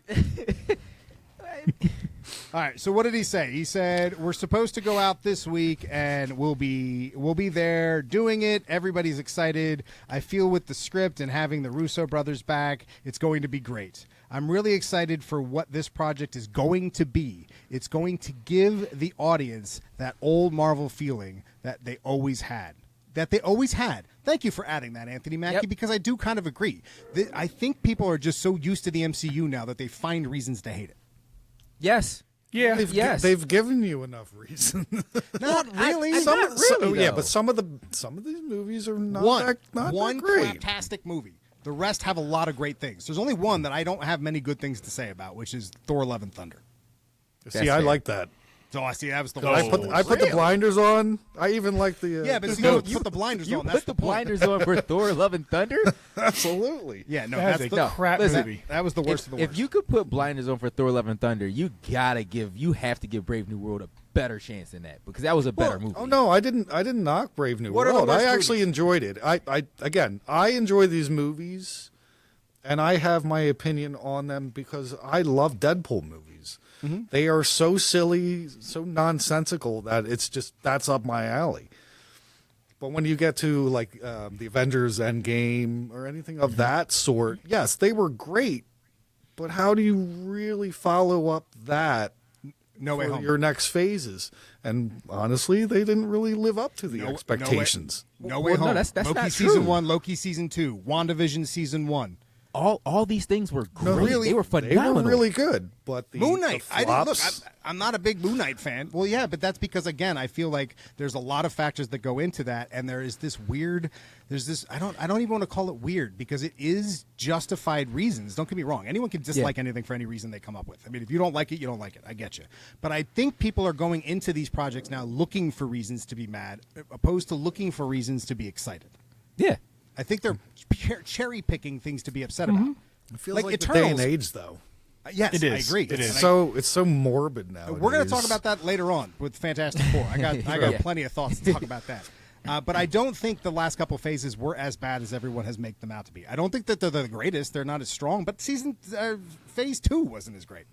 All right. So what did he say? He said we're supposed to go out this week, and we'll be there doing it. Everybody's excited. I feel with the script and having the Russo brothers back, it's going to be great. I'm really excited for what this project is going to be. It's going to give the audience that old Marvel feeling that they always had. Thank you for adding that, Anthony Mackie, because I do kind of agree. I think people are just so used to the MCU now that they find reasons to hate it. Yes. Yeah. They've given you enough reason. Not really. Not really, though. But some of these movies are not one that great. fantastic movie. The rest have a lot of great things. There's only one that I don't have many good things to say about, which is Thor: Love and Thunder. See, I like that. So I see that was the I worst. put the blinders on. I even like the Yeah, but see, you put the blinders You on. That's put the point. blinders on for Thor: Love and Thunder. absolutely. Yeah, no, That's that's a the crap listen, movie. that was the worst of the worst. If you could put blinders on for Thor: Love and Thunder, you have to give Brave New World a better chance than that because that was a better movie. Oh no, I didn't knock Brave New What are the World. I worst actually movies? enjoyed it. I enjoy these movies, and I have my opinion on them because I love Deadpool movies. Mm-hmm. They are so silly, so nonsensical that that's up my alley. But when you get to like the Avengers Endgame or anything of that sort, yes, they were great. But how do you really follow up that No Way for Home. your next phases? And honestly, they didn't really live up to the expectations. No Way Well, no, Home. that's Loki not season true. 1, Loki season 2, WandaVision season 1. All these things were great. No, really, they were phenomenal. They were really good. But the Moon Knight. the I didn't look. flops- I'm not a big Moon Knight fan. Well, yeah, but that's because again, I feel like there's a lot of factors that go into that, and there is this weird. There's this. I don't even want to call it weird because it is justified reasons. Don't get me wrong. Anyone can dislike anything for any reason they come up with. I mean, if you don't like it, you don't like it. I get you. But I think people are going into these projects now looking for reasons to be mad, opposed to looking for reasons to be excited. Yeah. I think they're cherry picking things to be upset about. It feels like the Eternals. day and age, though. Yes, It I is. agree. It is. It's so morbid now. We're going to talk about that later on with Fantastic Four. I got Yeah. plenty of thoughts to talk about that. But I don't think the last couple phases were as bad as everyone has made them out to be. I don't think that they're the greatest. They're not as strong. But phase 2 wasn't as great.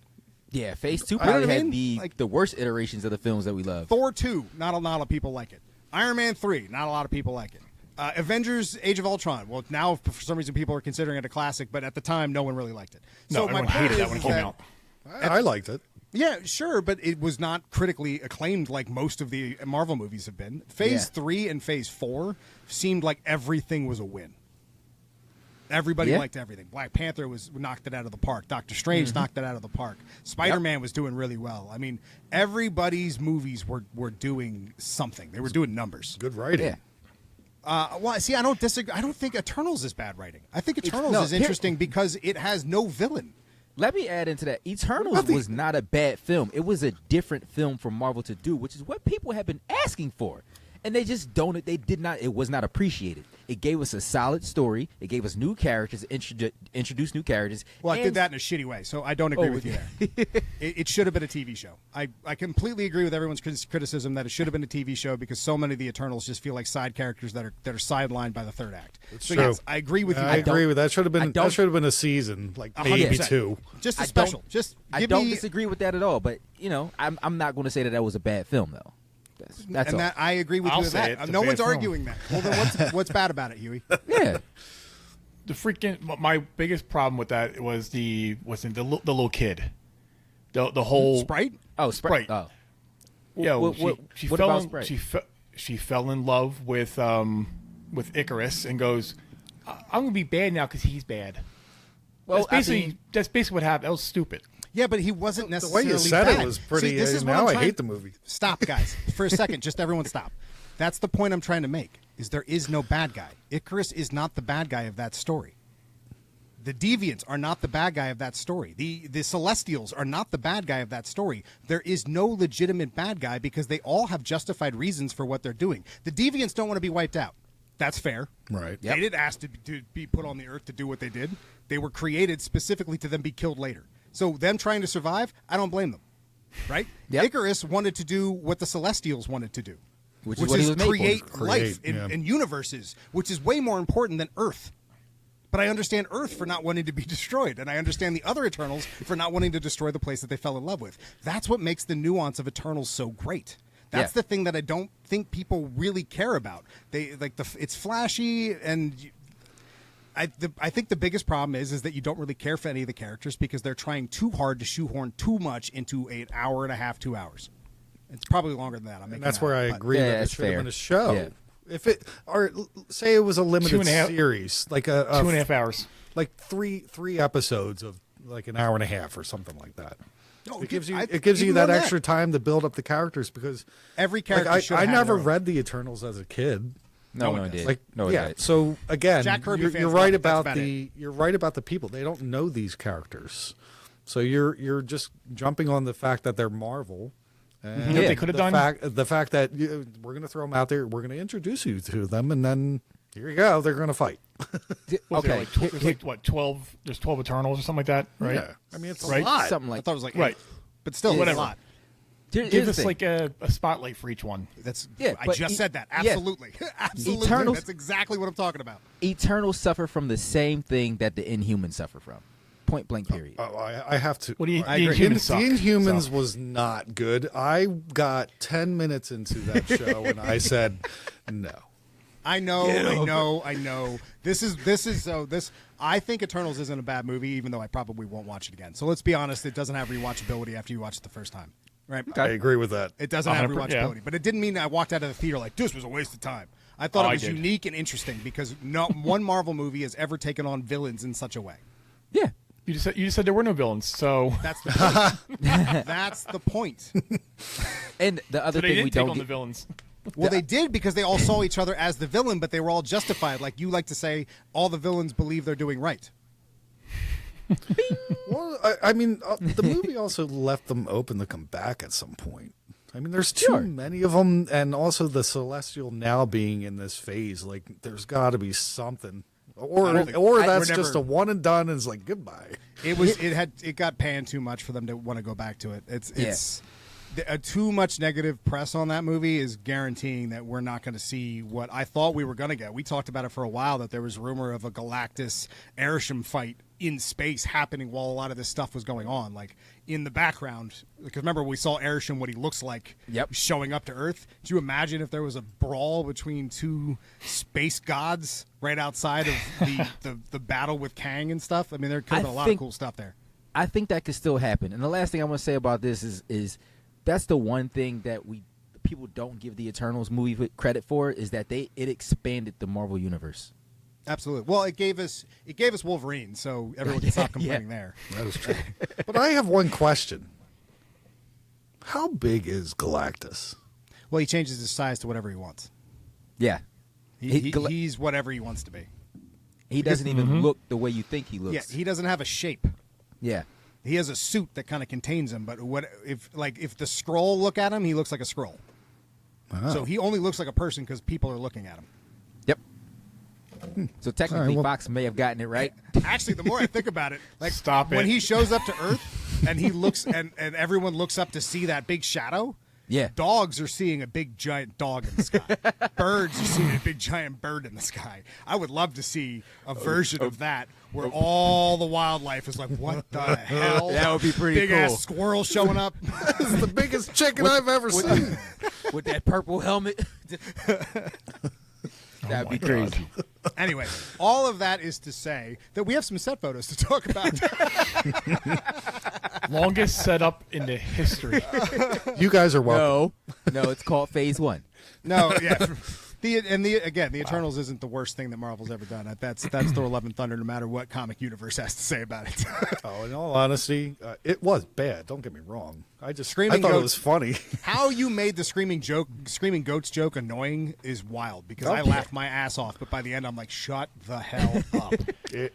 Yeah, Phase 2 You know what probably I had mean? the worst iterations of the films that we love. Thor 2, not a lot of people like it. Iron Man 3, not a lot of people like it. Avengers: Age of Ultron. Well, now for some reason people are considering it a classic, but at the time no one really liked it. No, So my everyone point hated that is when it that- came out. I liked it. Yeah, sure, but it was not critically acclaimed like most of the Marvel movies have been. Phase 3 and Phase 4 seemed like everything was a win. Everybody liked everything. Black Panther knocked it out of the park. Doctor Strange knocked it out of the park. Spider-Man was doing really well. I mean, everybody's movies were doing something. They were doing numbers. Good writing. Yeah. Well, see, I don't disagree. I don't think Eternals is bad writing. I think Eternals no, is interesting because it has no villain. Let me add into that. Eternals was not a bad film. It was a different film for Marvel to do, which is what people have been asking for. And they just don't. They did not. It was not appreciated. It gave us a solid story. It gave us new characters. Introduced new characters. Well, I and- did that in a shitty way, so I don't agree with you there. It should have been a TV show. I completely agree with everyone's criticism that it should have been a TV show because so many of the Eternals just feel like side characters that are sidelined by the third act. So true. yes, I agree with you. I agree with that. Should have been don't- that should have been a season, like maybe 100%. two. Just a I special. don't- Just I give don't me, disagree with that at all. But I'm not going to say that was a bad film though. That's and all. that I agree with I'll you with say that. it's a No bad one's film. arguing that. Well, then what's bad about it, Huey? Yeah. The freaking my biggest problem with that was the little kid, the whole Sprite? Oh, Sprite. Sprite. Oh. Yeah, What- she what fell about in, Sprite? she fell in love with Icarus and goes, I'm gonna be bad now because he's bad. Well, That's basically what happened. That was stupid. Yeah, but he wasn't The way necessarily you said bad. it was pretty. See, this is what now I'm I trying- hate the movie. Stop, guys, for a second. Just everyone stop. That's the point I'm trying to make. Is there is no bad guy. Icarus is not the bad guy of that story. The Deviants are not the bad guy of that story. The Celestials are not the bad guy of that story. There is no legitimate bad guy because they all have justified reasons for what they're doing. The Deviants don't want to be wiped out. That's fair. Right. They didn't ask to be put on the earth to do what they did. They were created specifically to then be killed later. So them trying to survive, I don't blame them. Right? Yep. Icarus wanted to do what the Celestials wanted to do. Which is what he was made for. create life Create, yeah. in universes, which is way more important than Earth. But I understand Earth for not wanting to be destroyed, and I understand the other Eternals for not wanting to destroy the place that they fell in love with. That's what makes the nuance of Eternals so great. That's Yeah. the thing that I don't think people really care about. They like it's flashy, and I think the biggest problem is that you don't really care for any of the characters because they're trying too hard to shoehorn too much into an hour and a half, 2 hours. It's probably longer than that. And that's where I agree Yeah, that it that's should have fair. been a show. Yeah. If it or say it was a limited 2.5 series, like a 2.5 hours. like three episodes of like an hour and a half or something like that. No, It gives you I- it gives you even that more than extra time to build up the characters because Every character like, should I have had never their own. read the Eternals as a kid. No one one does. did. Like no one yeah, did. so again, Jack Kirby you're, fans you're love right it. That's about about the you're right about the people. They don't know these characters, so you're just jumping on the fact that they're Marvel. And You know what they could have done? The fact that we're going to throw them out there, we're going to introduce you to them, and then here you go, they're going to fight. Was there Okay. like there's like what 12? There's 12 Eternals or something like that, right? Yeah, I mean it's a Right. lot. Something like I thought it was like Right. 8, but still it's Whatever. a lot. Here's Give the us thing. like a spotlight for each one. That's Yeah, I but just said that. yeah. Absolutely. Absolutely. Eternals- That's exactly what I'm talking about. Eternals suffer from the same thing that the Inhumans suffer from. Point blank. Period. Oh, I have to. What do you? I the agree. Inhumans suck, The Inhumans so. was not good. I got 10 minutes into that show and I said no. I know. This is. I think Eternals isn't a bad movie, even though I probably won't watch it again. So let's be honest, it doesn't have rewatchability after you watch it the first time. Right? I agree with that. It doesn't have 100%, rewatchability. yeah. But it didn't mean I walked out of the theater like this was a waste of time. I thought Oh, it I was did. unique and interesting because not one Marvel movie has ever taken on villains in such a way. Yeah. You just said there were no villains, so That's the point. That's the point. And the other so they thing we didn't take don't on the get, villains. Well, they did because they all saw each other as the villain, but they were all justified. Like you like to say, all the villains believe they're doing right. Well, I mean, the movie also left them open to come back at some point. I mean, there's too Sure. many of them, and also the Celestial now being in this phase. Like, there's got to be something, or don't think- that's we're just never- a one and done. And it's like goodbye. It got panned too much for them to want to go back to it. It's too much negative press on that movie is guaranteeing that we're not going to see what I thought we were going to get. We talked about it for a while that there was rumor of a Galactus Arishem fight in space happening while a lot of this stuff was going on, like in the background. Because remember, we saw Arishem, what he looks like, Yep. showing up to Earth. Do you imagine if there was a brawl between two space gods right outside of the battle with Kang and stuff? I mean, there could have been a lot of cool stuff there. I think that could still happen. And the last thing I want to say about this is that's the one thing that people don't give the Eternals movie credit for is that it expanded the Marvel universe. Absolutely. Well, it gave us Wolverine, so everyone can stop complaining there. That is true. But I have one question: how big is Galactus? Well, he changes his size to whatever he wants. Yeah. He's whatever he wants to be. He doesn't even look the way you think he looks. Yeah, he doesn't have a shape. Yeah. He has a suit that kind of contains him, but if the Skrull look at him, he looks like a Skrull. So he only looks like a person because people are looking at him. Yep. So technically, All right, well- Fox may have gotten it right. Actually, the more I think about it, like Stop when it. he shows up to Earth and he looks and everyone looks up to see that big shadow. Yeah. Dogs are seeing a big giant dog in the sky. Birds are seeing a big giant bird in the sky. I would love to see a version of that where all the wildlife is like, what the hell? That would be pretty big cool. ass squirrel showing up. This is the biggest chicken I've ever seen. With that purple helmet. That'd be crazy. Anyway, all of that is to say that we have some set photos to talk about. Longest setup in the history. You guys are welcome. No, it's called Phase 1. No, yeah. The Eternals isn't the worst thing that Marvel's ever done. That's Thor: Love and Thunder, no matter what comic universe has to say about it. Oh, in all honesty, it was bad. Don't get me wrong. I thought Screaming it goats. was funny. How you made the screaming goats joke annoying is wild because I laughed my ass off, but by the end I'm like, shut the hell up.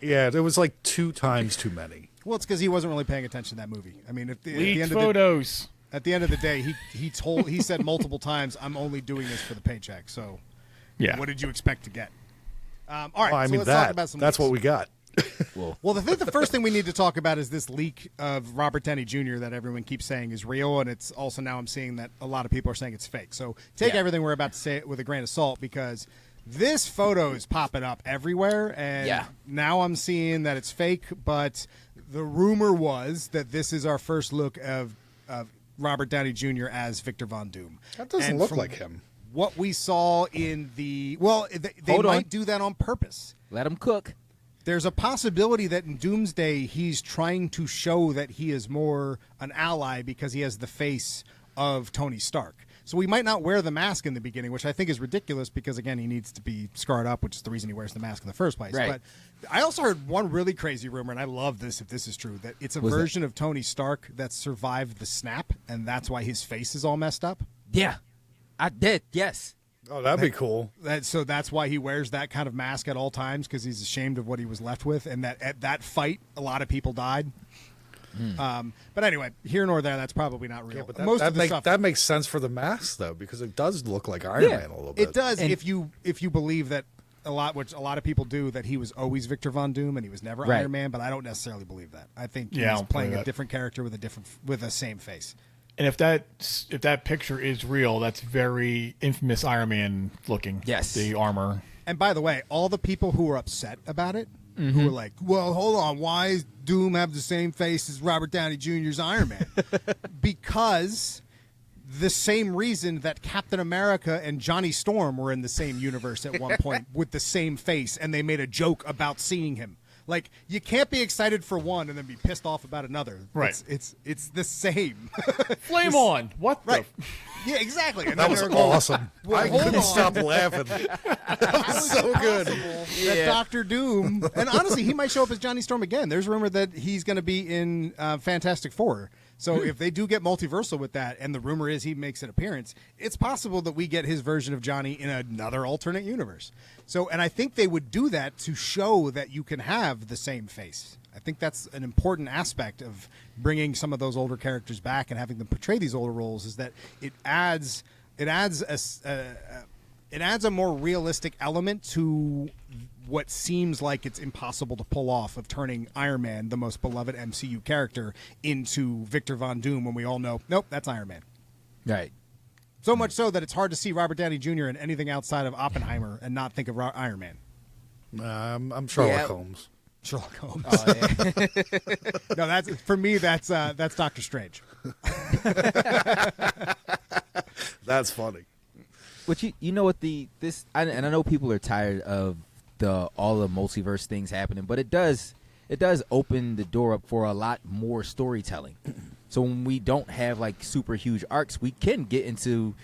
Yeah, there was like 2 times too many. Well, it's because he wasn't really paying attention to that movie. I mean, at the Leaked end of photos. at the end of the day, he said multiple times, "I'm only doing this for the paycheck." So, Yeah. what did you expect to get? All right, Well, I so mean, let's talk about some. that's leaks. what we got. Well, I think the first thing we need to talk about is this leak of Robert Downey Jr. that everyone keeps saying is real, and it's also now I'm seeing that a lot of people are saying it's fake. So take everything we're about to say with a grain of salt because this photo is popping up everywhere, and now I'm seeing that it's fake. But the rumor was that this is our first look of Robert Downey Jr. as Victor Von Doom. That doesn't And look from like him. What we saw in they Hold on. might do that on purpose. Let him cook. There's a possibility that in Doomsday he's trying to show that he is more an ally because he has the face of Tony Stark. So we might not wear the mask in the beginning, which I think is ridiculous because, again, he needs to be scarred up, which is the reason he wears the mask in the first place. Right. But I also heard one really crazy rumor, and I love this if this is true, that it's a What's that? version of Tony Stark that survived the snap, and that's why his face is all messed up. Yeah. I did, yes. Oh, that'd be cool. So that's why he wears that kind of mask at all times because he's ashamed of what he was left with, and that at that fight, a lot of people died. But anyway, here nor there, that's probably not real. Yeah, but Most of the stuff that makes sense for the mask, though, because it does look like Iron Man a little bit. it does And- if you believe that which a lot of people do, that he was always Victor Von Doom and he was never Right. Iron Man. But I don't necessarily believe that. I think Yeah, I he's don't playing believe a that. different character with the same face. And if that picture is real, that's very infamous Iron Man looking. Yes. The armor. And by the way, all the people who were upset about it, who were like, well, hold on, why does Doom have the same face as Robert Downey Jr.'s Iron Man? Because the same reason that Captain America and Johnny Storm were in the same universe at one point with the same face, and they made a joke about seeing him. Like, you can't be excited for one and then be pissed off about another. Right. It's the same. Flame on. What Right. the? Yeah, exactly. And That then was they're going, awesome. Well, I hold couldn't on. stop laughing. That was so good. That Doctor Doom, and honestly, he might show up as Johnny Storm again. There's rumor that he's going to be in Fantastic Four. So if they do get multiversal with that, and the rumor is he makes an appearance, it's possible that we get his version of Johnny in another alternate universe. So, and I think they would do that to show that you can have the same face. I think that's an important aspect of bringing some of those older characters back and having them portray these older roles. Is that it adds a more realistic element to what seems like it's impossible to pull off of turning Iron Man, the most beloved MCU character, into Victor Von Doom when we all know, nope, that's Iron Man. Right. So much so that it's hard to see Robert Downey Jr. in anything outside of Oppenheimer and not think of Iron Man. I'm Sherlock Yeah. Holmes. Sherlock Holmes. Oh, yeah. No, that's for me. That's Doctor Strange. That's funny. But you know what and I know people are tired of all the multiverse things happening, but it does open the door up for a lot more storytelling. So when we don't have like super huge arcs, we can get into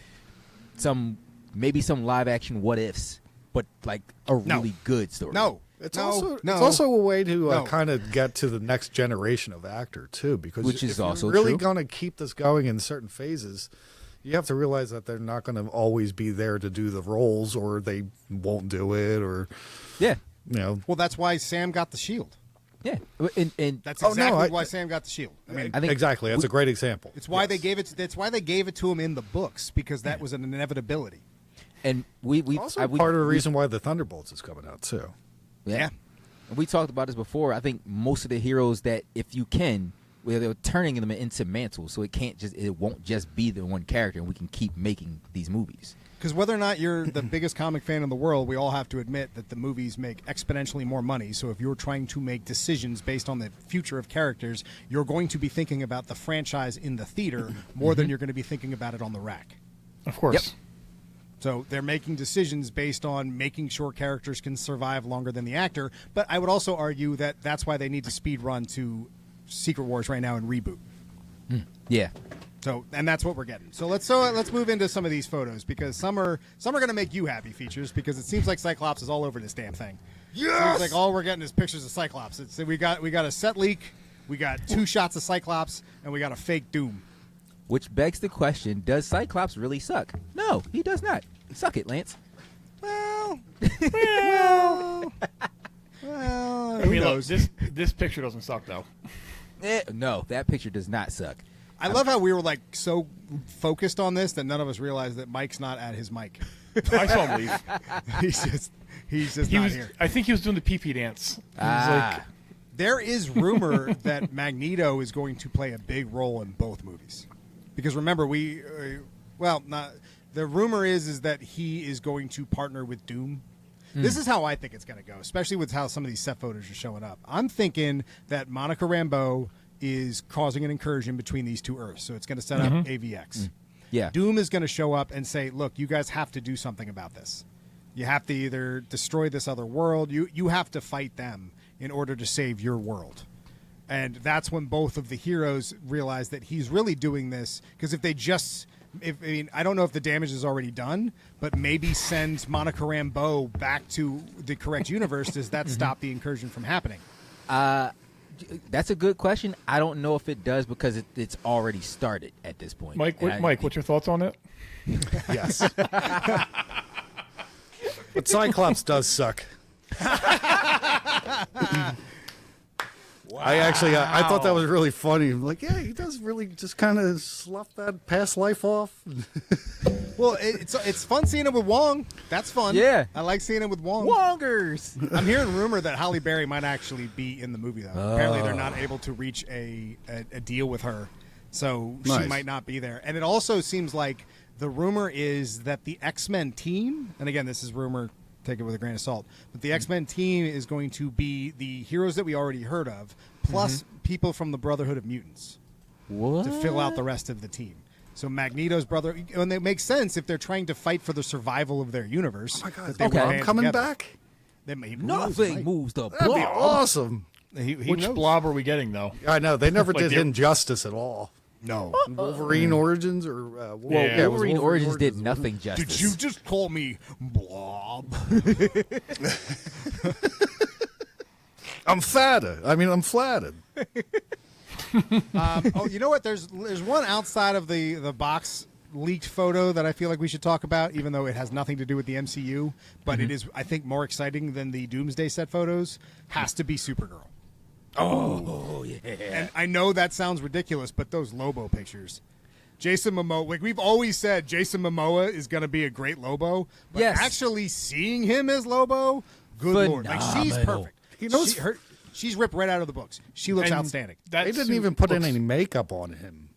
maybe some live action what ifs, but like a really good story. No, It's no, also no. it's also a way to No. kind of get to the next generation of actor too, because Which is if you're also really true. going to keep this going in certain phases, you have to realize that they're not going to always be there to do the roles, or they won't do it, or Yeah. you know. Well, that's why Sam got the shield. Yeah, and That's Oh, no, exactly why Sam got the shield. I mean, I think exactly. That's a great example. it's why they gave it. That's why they gave it to him in the books because that was an inevitability. and we Also, part of the reason why the Thunderbolts is coming out too. Yeah. And we talked about this before. I think most of the heroes that, if you can, where they're turning them into mantles, so it won't just be the one character, and we can keep making these movies. Because whether or not you're the biggest comic fan in the world, we all have to admit that the movies make exponentially more money. So if you're trying to make decisions based on the future of characters, you're going to be thinking about the franchise in the theater more than you're going to be thinking about it on the rack. Of course. Yep. So they're making decisions based on making sure characters can survive longer than the actor. But I would also argue that that's why they need to speed run to Secret Wars right now and reboot. Yeah. So, and that's what we're getting. So let's move into some of these photos because some are going to make you happy, Features, because it seems like Cyclops is all over this damn thing. Yes! Seems like all we're getting is pictures of Cyclops. We got a set leak, we got 2 shots of Cyclops, and we got a fake Doom. Which begs the question: does Cyclops really suck? No, he does not. Suck it, Lance. Well, I who mean, look, knows? this picture doesn't suck though. No, that picture does not suck. I love how we were like so focused on this that none of us realized that Mike's not at his mic. I saw him leave. He's just He not was. here. I think he was doing the pee-pee dance. He was like, There is rumor that Magneto is going to play a big role in both movies, because remember the rumor is that he is going to partner with Doom. This is how I think it's going to go, especially with how some of these set photos are showing up. I'm thinking that Monica Rambeau is causing an incursion between these two Earths, so it's going to set up AVX. Yeah. Doom is going to show up and say, look, you guys have to do something about this. You have to either destroy this other world, you have to fight them in order to save your world. And that's when both of the heroes realize that he's really doing this, because I don't know if the damage is already done, but maybe send Monica Rambeau back to the correct universe. Does that stop the incursion from happening? That's a good question. I don't know if it does because it's already started at this point. Mike, what's your thoughts on it? Yes. But Cyclops does suck. I thought that was really funny. I'm like, yeah, he does really just kind of slough that past life off. Well, it's fun seeing him with Wong. That's fun. Yeah. I like seeing him with Wong. Wongers. I'm hearing rumor that Halle Berry might actually be in the movie, though. Apparently, they're not able to reach a deal with her, so Nice. she might not be there. And it also seems like the rumor is that the X-Men team, and again, this is rumor, take it with a grain of salt, but the X-Men team is going to be the heroes that we already heard of, plus people from the Brotherhood of Mutants What? to fill out the rest of the team. So Magneto's brother, and it makes sense if they're trying to fight for the survival of their universe. Oh my God, that they is would Blob band coming together. back? They may, Nothing moves the That'd be blob. awesome. Which blob are we getting though? I know they never Like did the- Injustice at all. No. Wolverine Origins or Yeah, it was Wolverine Origins did wasn't it? nothing justice. Did you just call me Blob? I'm flattered. I'm flattered. You know what? There's one outside of the box leaked photo that I feel like we should talk about, even though it has nothing to do with the MCU, but it is, I think, more exciting than the Doomsday set photos. Has to be Supergirl. Oh yeah. And I know that sounds ridiculous, but those Lobo pictures. Jason Momoa, like we've always said, Jason Momoa is going to be a great Lobo, but Yes. actually seeing him as Lobo, good lord, like she's Phenomenal. perfect. He knows- She's ripped right out of the books. She looks And outstanding. that They didn't suit even put in looks- any makeup on him.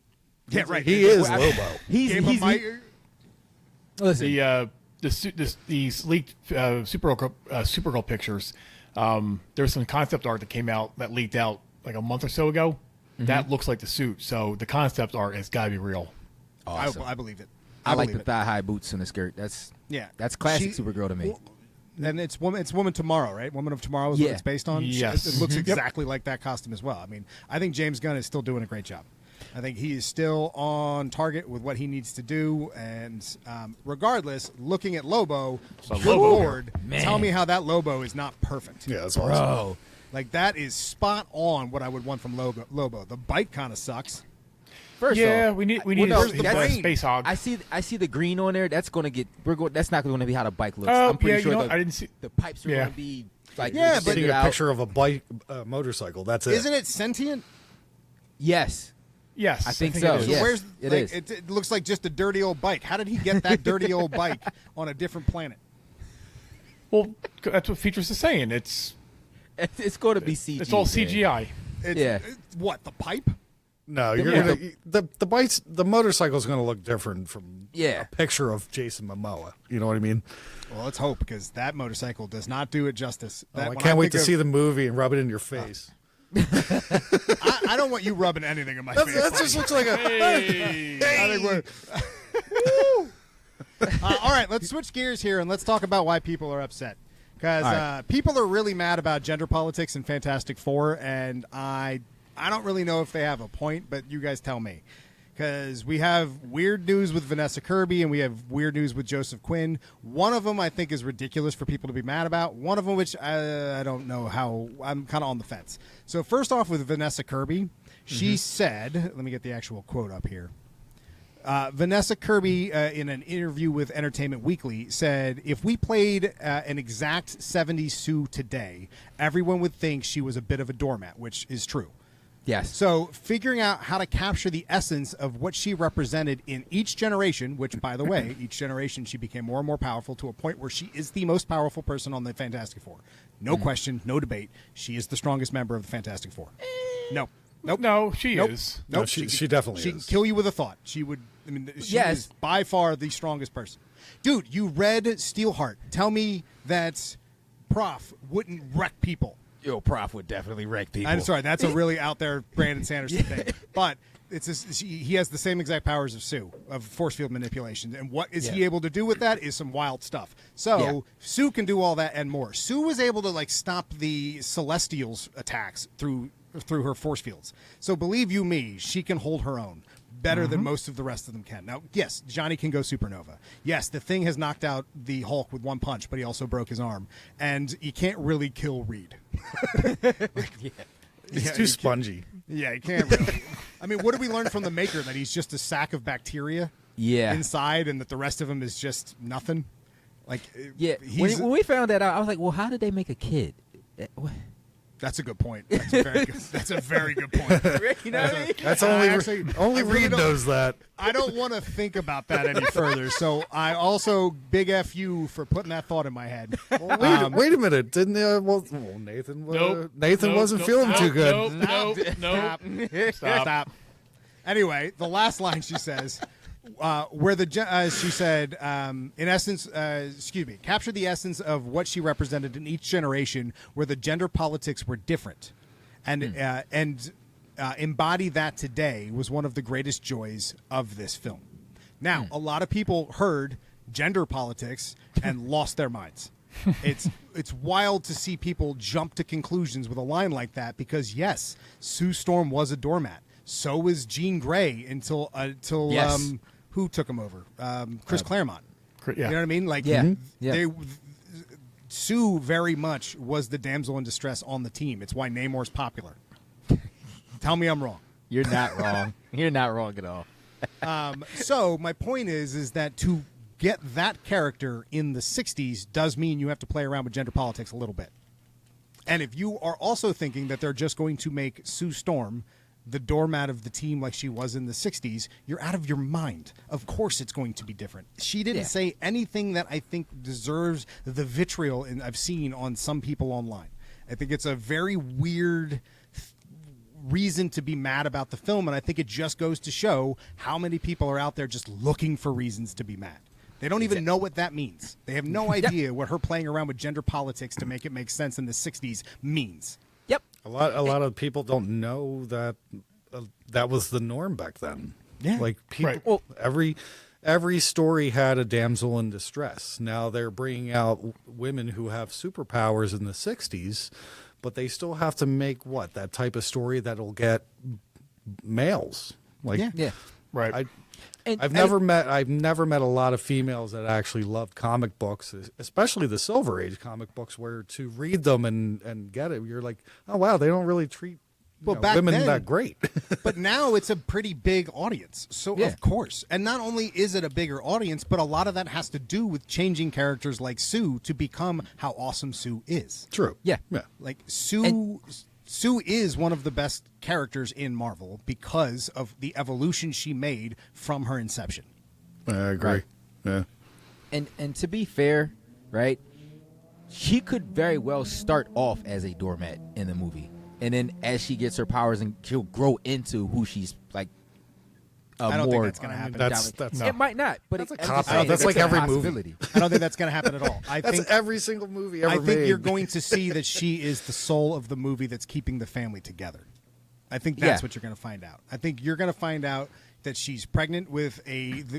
Yeah, right. He is Well, Lobo. He's listen. These leaked Supergirl pictures. There's some concept art that came out that leaked out like a month or so ago. That looks like the suit. So the concept art has got to be real. Awesome. I believe it. I like believe the it. thigh high boots and the skirt. That's classic She- Supergirl to me. And it's Woman Tomorrow, right? Woman of Tomorrow is Yeah. what it's based on. Yes. It looks exactly like that costume as well. I mean, I think James Gunn is still doing a great job. I think he is still on target with what he needs to do. And regardless, looking at Lobo, good Lobo. Lord, Man. tell me how that Lobo is not perfect. Yeah, that's awesome. Bro, Like, that is spot on what I would want from Lobo. The bite kind of sucks. first Yeah, off, we need no, the that's- space hog. I see the green on there. That's gonna get. That's not going to be how the bike looks. Oh, I'm pretty yeah, sure you know what? I didn't see. the pipes are Yeah. going to be Like, Yeah, send but- it Seeing a out. picture of a bike, motorcycle. That's it. Isn't it sentient? Yes. Yes, I think it so, is. Yes, Where's it like, is. It looks like just a dirty old bike. How did he get that dirty old bike on a different planet? Well, that's what Features is saying. It's It's going to be CG. it's all man. CGI. It's, Yeah. it's what, the pipe? No, you're Yeah. gonna the motorcycle's gonna look different from Yeah. a picture of Jason Momoa. You know what I mean? Well, let's hope, because that motorcycle does not do it justice. Oh, That, I when can't wait to think see the movie and rub it in your face. I don't want you rubbing anything in my face. That just looks like a. Hey. I think we're. All right, let's switch gears here and let's talk about why people are upset. Because All right. people are really mad about gender politics in Fantastic Four, and I don't really know if they have a point, but you guys tell me. Because we have weird news with Vanessa Kirby and we have weird news with Joseph Quinn. One of them I think is ridiculous for people to be mad about. One of them which I don't know how. I'm kind of on the fence. So first off with Vanessa Kirby, she said, let me get the actual quote up here. Vanessa Kirby, in an interview with Entertainment Weekly, said, if we played an exact 70s Sue today, everyone would think she was a bit of a doormat, which is true. Yes. So figuring out how to capture the essence of what she represented in each generation, which, by the way, each generation she became more and more powerful to a point where she is the most powerful person on the Fantastic Four. No question, no debate. She is the strongest member of the Fantastic Four. No. Nope. No, she Nope. is. Nope. No, she definitely She is. can kill you with a thought. She would. I mean, she Yes. is by far the strongest person. Dude, you read Steelheart. Tell me that Prof wouldn't wreck people. Yo, Prof would definitely wreck people. I'm sorry, that's a really out there Brandon Sanderson thing. But he has the same exact powers of Sue, of force field manipulation. And what is he Yeah. able to do with that is some wild stuff. So Yeah. Sue can do all that and more. Sue was able to like stop the Celestials' attacks through her force fields. So believe you me, she can hold her own better than most of the rest of them can. Now, yes, Johnny can go supernova. Yes, the Thing has knocked out the Hulk with one punch, but he also broke his arm. And you can't really kill Reed. It's Yeah, too you spongy. Yeah, he can't really. I mean, what did we learn from the Maker? That he's just a sack of bacteria Yeah. inside and that the rest of him is just nothing? Like, Yeah. he's, When we found that out, I was like, well, how did they make a kid? that's a good point. That's a very good point. You know what I mean? That's I only actually- only I really Reed don't- knows that. I don't want to think about that any further. So I also big F you for putting that thought in my head. Wait a minute, didn't Nathan? Nope. Nathan Nope. wasn't Nope. feeling Nope. too good. Nope. Nope. Nope. Stop. Anyway, the last line she says, she said, in essence, capture the essence of what she represented in each generation, where the gender politics were different, and embody that today was one of the greatest joys of this film. Now, a lot of people heard gender politics and lost their minds. It's wild to see people jump to conclusions with a line like that because yes, Sue Storm was a doormat. So was Jean Grey until Yes. who took him over? Chris Claremont. Yeah. You know what I mean? Like Yeah. Yeah. they Sue very much was the damsel in distress on the team. It's why Namor's popular. Tell me I'm wrong. You're not wrong. You're not wrong at all. So my point is that to get that character in the 60s does mean you have to play around with gender politics a little bit. And if you are also thinking that they're just going to make Sue Storm the doormat of the team like she was in the 60s, you're out of your mind. Of course it's going to be different. She didn't Yeah. say anything that I think deserves the vitriol I've seen on some people online. I think it's a very weird reason to be mad about the film, and I think it just goes to show how many people are out there just looking for reasons to be mad. They don't even know what that means. They have no idea what her playing around with gender politics to make it make sense in the 60s means. Yep. A lot of people don't know that that was the norm back then. Yeah. Like people, Right. Well- every story had a damsel in distress. Now they're bringing out women who have superpowers in the 60s, but they still have to make that type of story that'll get males. Like Yeah. Right. I've never met a lot of females that actually loved comic books, especially the Silver Age comic books, where to read them and get it, you're like, oh wow, they don't really treat Well, back women then, that great. but now it's a pretty big audience. So, Yeah. of course. And not only is it a bigger audience, but a lot of that has to do with changing characters like Sue to become how awesome Sue is. True. Yeah. Yeah. Like, Sue is one of the best characters in Marvel because of the evolution she made from her inception. I agree. Right. Yeah. And to be fair, right, she could very well start off as a doormat in the movie. And then as she gets her powers, and she'll grow into who she's like. I don't think that's going to happen. That's It might not, but That's a I'm just cop-out. saying That's it's like a every movie. possibility. I don't think that's going to happen at all. I That's think every single movie ever I think made. you're going to see that she is the soul of the movie that's keeping the family together. I think that's Yeah. what you're going to find out. I think you're going to find out that she's pregnant with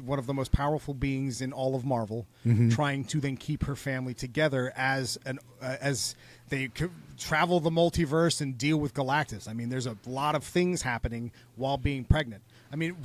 one of the most powerful beings in all of Marvel, trying to then keep her family together as they travel the multiverse and deal with Galactus. I mean, there's a lot of things happening while being pregnant. I mean,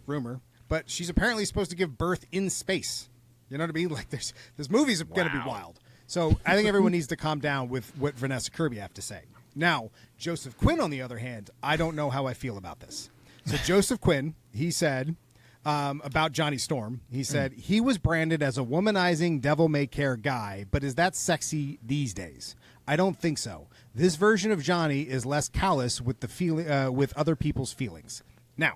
rumor, but she's apparently supposed to give birth in space. You know what I mean? Like, this movie's going to be wild. So I think everyone needs to calm down with what Vanessa Kirby have to say. Now, Joseph Quinn, on the other hand, I don't know how I feel about this. So Joseph Quinn, he said about Johnny Storm, he said, he was branded as a womanizing, devil-may-care guy, but is that sexy these days? I don't think so. This version of Johnny is less callous with with other people's feelings. Now,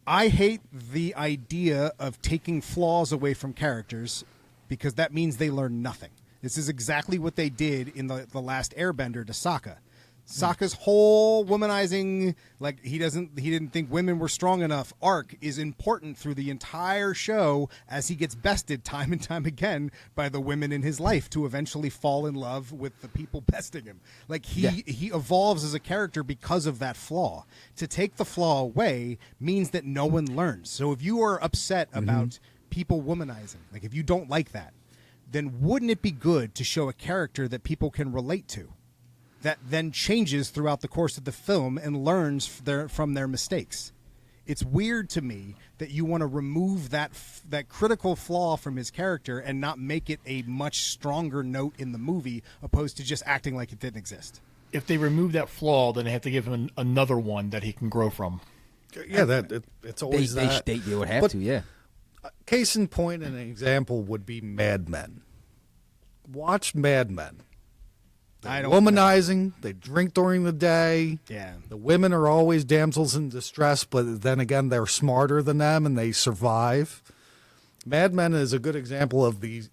I hate the idea of taking flaws away from characters because that means they learn nothing. This is exactly what they did in the last Airbender to Sokka. Sokka's whole womanizing, like he didn't think women were strong enough arc is important through the entire show as he gets bested time and time again by the women in his life to eventually fall in love with the people besting him. Like he evolves as a character because of that flaw. To take the flaw away means that no one learns. So if you are upset about people womanizing, like if you don't like that, then wouldn't it be good to show a character that people can relate to? That then changes throughout the course of the film and learns from their mistakes. It's weird to me that you want to remove that critical flaw from his character and not make it a much stronger note in the movie, opposed to just acting like it didn't exist. If they remove that flaw, then they have to give him another one that he can grow from. Yeah, it's always that. They would have to, yeah. Case in point, and an example would be Mad Men. Watch Mad Men. Womanizing, they drink during the day. Yeah. The women are always damsels in distress, but then again, they're smarter than them and they survive. Mad Men is a good example of the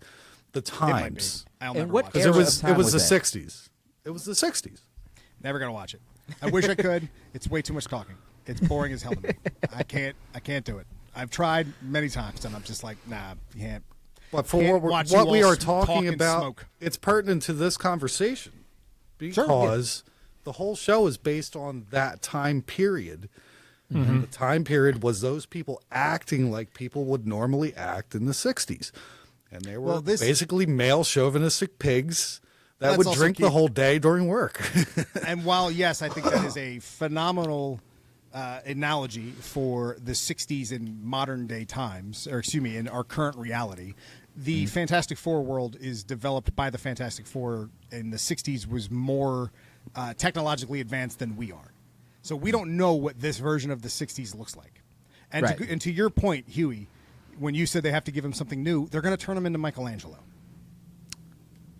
times. I'll And never what watch Because it. it era was of time was the that? 60s. It was the 60s. Never gonna watch it. I wish I could. It's way too much talking. It's boring as hell to me. I can't do it. I've tried many times, and I'm just like, nah, you can't. But for Can't what watch we you all are talk talking and about, smoke. it's pertinent to this conversation because the whole show is based on that time period. And the time period was those people acting like people would normally act in the 60s. And they were basically male chauvinistic pigs that Let's would also drink the keep- whole day during work. And while, yes, I think that is a phenomenal analogy for the 60s in modern day times, or excuse me, in our current reality, the Fantastic Four world is developed by the Fantastic Four in the 60s was more technologically advanced than we are. So we don't know what this version of the 60s looks like. And, Right. and to your point, Huey, when you said they have to give him something new, they're going to turn him into Michelangelo.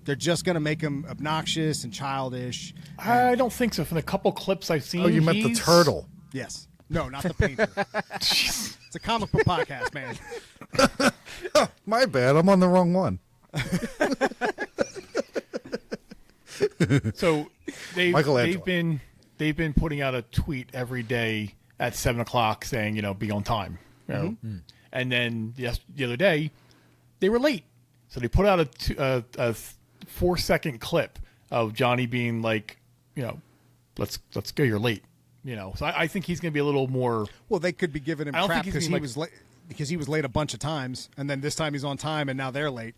They're just going to make him obnoxious and childish. I don't think so. From the couple clips I've seen, Oh, you meant the he's- turtle. Yes. No, not the painter. It's a comic book podcast, man. My bad. I'm on the wrong one. So Michelangelo. they've been putting out a tweet every day at 7:00 saying, be on time. You know? And then the other day they were late, so they put out a 4-second clip of Johnny being like, let's go, you're late. So I think he's going to be a little more. Well, they could be giving him I don't crap think he's because gonna he be was late. Because he was late a bunch of times, and then this time he's on time, and now they're late.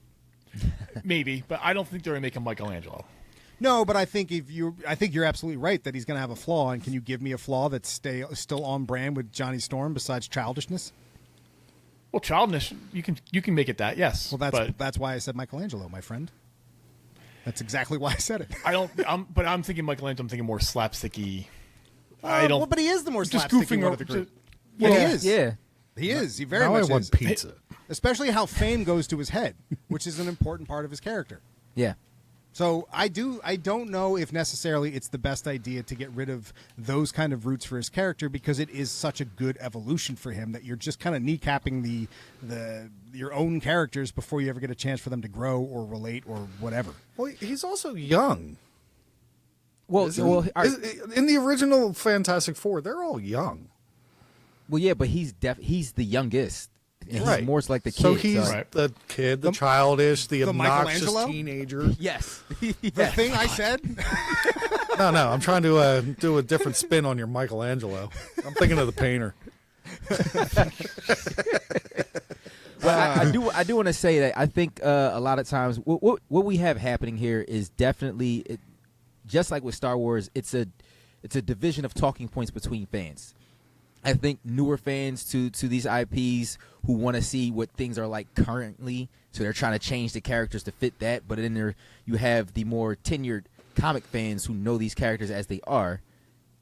Maybe, but I don't think they're going to make him Michelangelo. No, but I think you're absolutely right that he's going to have a flaw. And can you give me a flaw that's still on brand with Johnny Storm besides childishness? Well, childish, you can make it that, yes. Well, that's why I said Michelangelo, my friend. That's exactly why I said it. But I'm thinking Michelangelo. I'm thinking more slapsticky. Well, but he is the more just slapsticky goofing one of the over. group. Yeah, he is. Yeah. He is. He very Now much I want is. pizza. Especially how fame goes to his head, which is an important part of his character. Yeah. So I don't know if necessarily it's the best idea to get rid of those kind of roots for his character, because it is such a good evolution for him that you're just kind of kneecapping your own characters before you ever get a chance for them to grow or relate or whatever. Well, he's also young. Well, In the original Fantastic Four, they're all young. yeah, but he's the youngest. And Right. He's more like the kid. So he's Right. the kid, the childish, the obnoxious Michelangelo? teenager. Yes. The thing I said, No, I'm trying to do a different spin on your Michelangelo. I'm thinking of the painter. But I do want to say that I think a lot of times what we have happening here is definitely just like with Star Wars. It's a division of talking points between fans. I think newer fans to these IPs who want to see what things are like currently, so they're trying to change the characters to fit that. But then there you have the more tenured comic fans who know these characters as they are.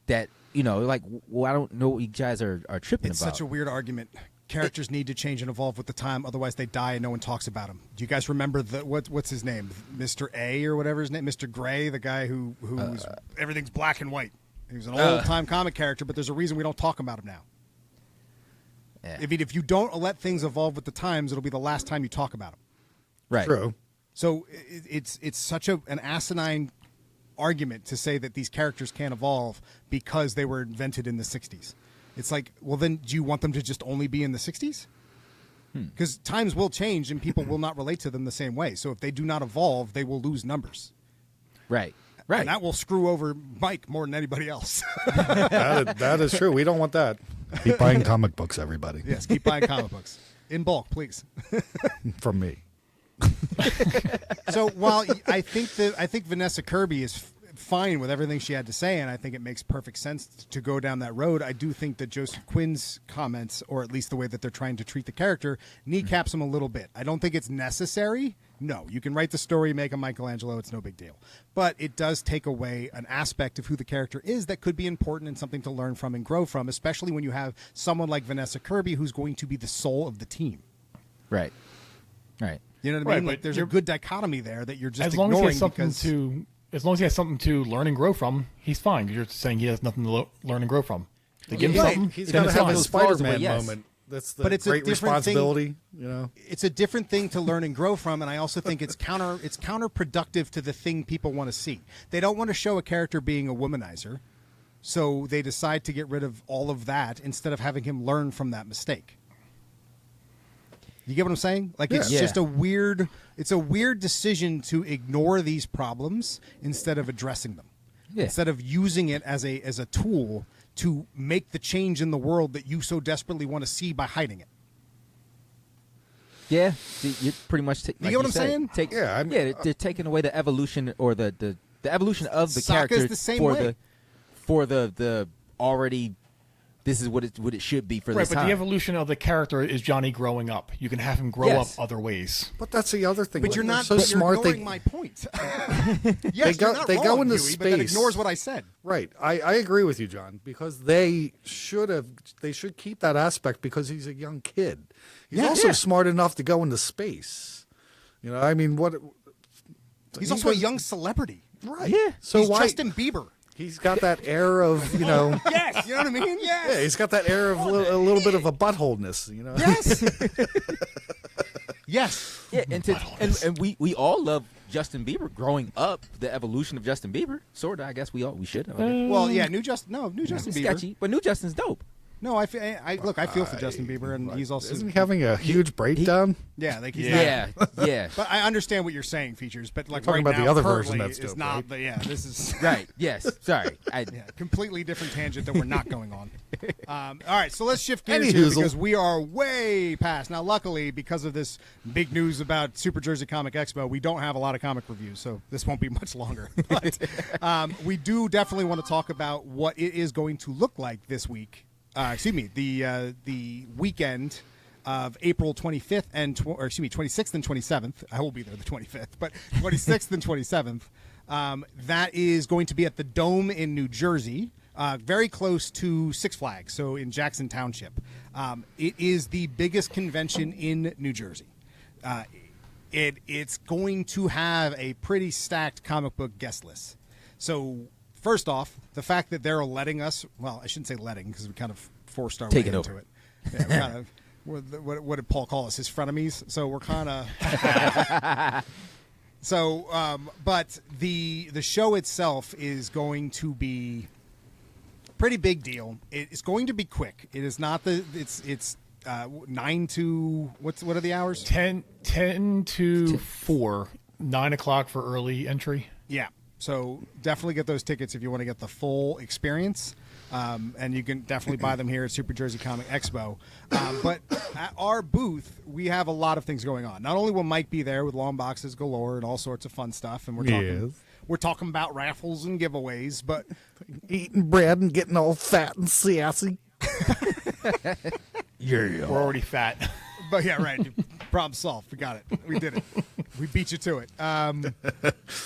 That like, well, I don't know what you guys are tripping it's about. such a weird argument. Characters need to change and evolve with the time, otherwise they die and no one talks about them. Do you guys remember what's his name, Mr. A or whatever his name, Mr. Gray, the guy who's everything's black and white. He was an old-time comic character, but there's a reason we don't talk about him now. Yeah. If you don't let things evolve with the times, it'll be the last time you talk about them. Right. True. So it's such an asinine argument to say that these characters can't evolve because they were invented in the 60s. It's like, well, then do you want them to just only be in the 60s? Because times will change and people will not relate to them the same way. So if they do not evolve, they will lose numbers. Right. Right. And that will screw over Mike more than anybody else. That is true. We don't want that. Keep buying comic books, everybody. Yes, keep buying comic books. In bulk, please. From me. So while I think Vanessa Kirby is fine with everything she had to say, and I think it makes perfect sense to go down that road, I do think that Joseph Quinn's comments, or at least the way that they're trying to treat the character, kneecaps him a little bit. I don't think it's necessary. No, you can write the story, make a Michelangelo, it's no big deal. But it does take away an aspect of who the character is that could be important and something to learn from and grow from, especially when you have someone like Vanessa Kirby who's going to be the soul of the team. Right. Right. You know what I mean? Right, Like, there's a good dichotomy there that you're just As long as he ignoring has something because as long as he has something to learn and grow from, he's fine. You're saying he has nothing to learn and grow from. They give him Right. something. He's then got to it's have fine. his Those flaws away, Spider-Man yes. moment. That's the But it's a great different thing. responsibility, you know. it's a different thing to learn and grow from, and I also think it's counterproductive to the thing people want to see. They don't want to show a character being a womanizer, so they decide to get rid of all of that instead of having him learn from that mistake. You get what I'm saying? Like, it's Yeah. just a weird decision to ignore these problems instead of addressing them. Yeah. Instead of using it as a tool to make the change in the world that you so desperately want to see by hiding it. Yeah, you pretty much take. You get what I'm saying? They're taking away the evolution or the evolution of the Sokka's character the same for way. the already. This is what it should be for Right, this but time. the evolution of the character is Johnny growing up. You can have him grow Yes. up other ways. But that's the other thing. But you're They're not so but smart. You're ignoring my point. Yes, go- you're not they wrong, go into Huey, but that space. ignores what I said. Right. I agree with you, John, because they should keep that aspect because he's a young kid. He's also smart enough to go into space. You know, I mean, what? He's also a young celebrity. Right. Yeah. So He's why? Justin Bieber. He's got that air of, you know. Yes, you know what I mean? Yes. Yeah, he's got that air of a little bit of a buttholeness, you know. Yes. Yes. Yeah, and we all love Justin Bieber growing up. The evolution of Justin Bieber, sort of. I guess we should. Well, yeah, new Justin Bieber. Sketchy, but new Justin's dope. No, I feel for Justin Bieber, and he's also Isn't he having a huge breakdown? yeah, like he's Yeah, not. yeah. But I understand what you're saying, features. But like talking right about the now, other version currently, that's is dope, not. right? The, yeah, this is Right. Yes. Sorry. yeah, completely different tangent that we're not going on. All right, so let's shift gears Any here hoozle. because we are way past. Now, luckily, because of this big news about Super Jersey Comic Expo, we don't have a lot of comic reviews, so this won't be much longer. But we do definitely want to talk about what it is going to look like this week. The weekend of April 25th or excuse me, 26th and 27th. I will be there the 25th, but 26th and 27th. That is going to be at the Dome in New Jersey, very close to Six Flags, so in Jackson Township. It is the biggest convention in New Jersey. It's going to have a pretty stacked comic book guest list. So first off, the fact that they're letting us, well, I shouldn't say letting because we kind of forced our way into over. it. Yeah, we kind of, what did Paul call us? His frenemies. So we're kind of. But the show itself is going to be a pretty big deal. It's going to be quick. It is not it's 9 to what are the hours? 10 to 4, 9 o'clock for early entry. Yeah. So definitely get those tickets if you want to get the full experience. And you can definitely buy them here at Super Jersey Comic Expo. But at our booth, we have a lot of things going on. Not only will Mike be there with long boxes galore and all sorts of fun stuff, and we're talking about raffles and giveaways, but Eating bread and getting all fat and sassy. We're already fat. But yeah, right. Problem solved. We got it. We did it. We beat you to it.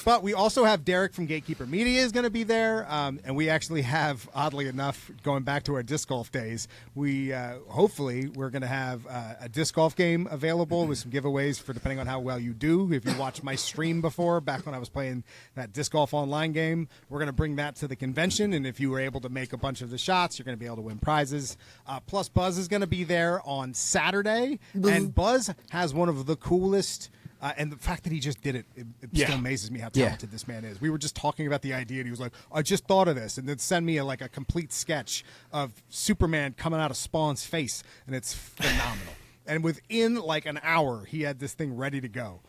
But we also have Derek from Gatekeeper Media is going to be there. And we actually have, oddly enough, going back to our disc golf days, we hopefully we're going to have a disc golf game available with some giveaways for depending on how well you do. If you watched my stream before, back when I was playing that disc golf online game, we're going to bring that to the convention. And if you were able to make a bunch of the shots, you're going to be able to win prizes. Plus, Buzz is going to be there on Saturday. And Buzz has one of the coolest, and the fact that he just did it, it still amazes me how talented this man is. We were just talking about the idea, and he was like, I just thought of this, and then send me a complete sketch of Superman coming out of Spawn's face, and it's phenomenal. And within like an hour, he had this thing ready to go.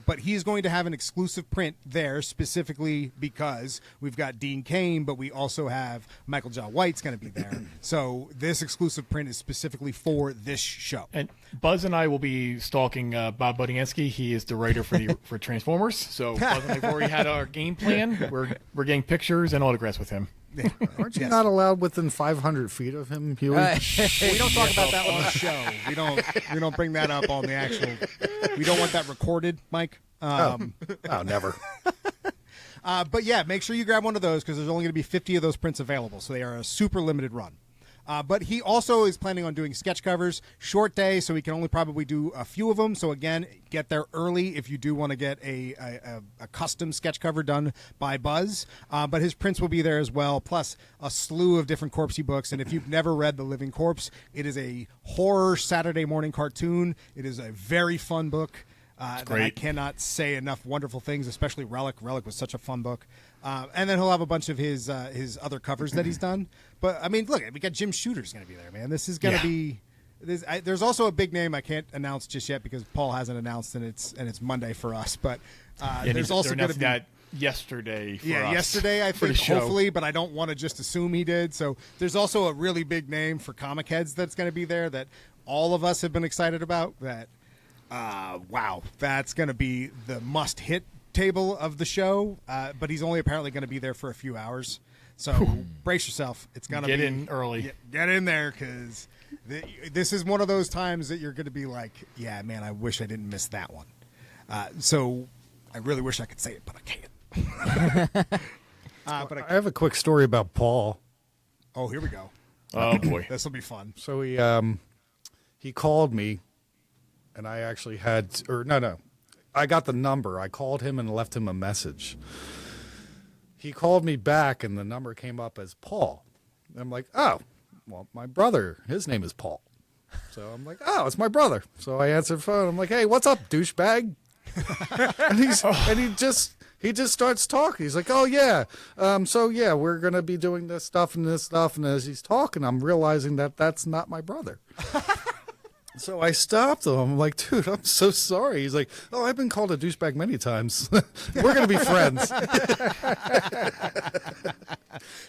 But he's going to have an exclusive print there specifically because we've got Dean Cain, but we also have Michael John White's going to be there. So this exclusive print is specifically for this show. And Buzz and I will be stalking Bob Budiansky. He is the writer for Transformers. So Buzz and I have already had our game plan. We're getting pictures and autographs with him. Yeah. Aren't you not allowed within 500 feet of him, Huey? We don't talk about that on the show. We don't bring that up on the actual. We don't want that recorded, Mike. Never. But yeah, make sure you grab one of those because there's only going to be 50 of those prints available, so they are a super limited run. But he also is planning on doing sketch covers, short day, so he can only probably do a few of them. So again, get there early if you do want to get a custom sketch cover done by Buzz. But his prints will be there as well, plus a slew of different Corpsey books. And if you've never read The Living Corpse, it is a horror Saturday morning cartoon. It is a very fun book. That I cannot say enough wonderful things, especially Relic. Relic was such a fun book. And then he'll have a bunch of his other covers that he's done. But, I mean, look, we got Jim Shooter's going to be there, man. This is going to be... There's also a big name I can't announce just yet because Paul hasn't announced, and it's Monday for us. But there's also going to be... that yesterday for us. Yesterday, I think, hopefully, but I don't want to just assume he did. So there's also a really big name for comic heads that's going to be there that all of us have been excited about that... wow, that's going to be the must-hit table of the show, but he's only apparently going to be there for a few hours. So brace yourself. It's going to be... Get in early. Get in there because this is one of those times that you're going to be like, yeah, man, I wish I didn't miss that one. So I really wish I could say it, but I can't. I have a quick story about Paul. Oh, here we go. Oh, boy. This will be fun. So he called me, and I actually had, I got the number. I called him and left him a message. He called me back, and the number came up as Paul. And I'm like, oh, well, my brother, his name is Paul. So I'm like, oh, it's my brother. So I answered the phone. I'm like, hey, what's up, douchebag? and he just starts talking. He's like, oh yeah, so yeah, we're gonna be doing this stuff and this stuff. And as he's talking, I'm realizing that that's not my brother. So I stopped him. I'm like, dude, I'm so sorry. He's like, oh, I've been called a douchebag many times. We're going to be friends.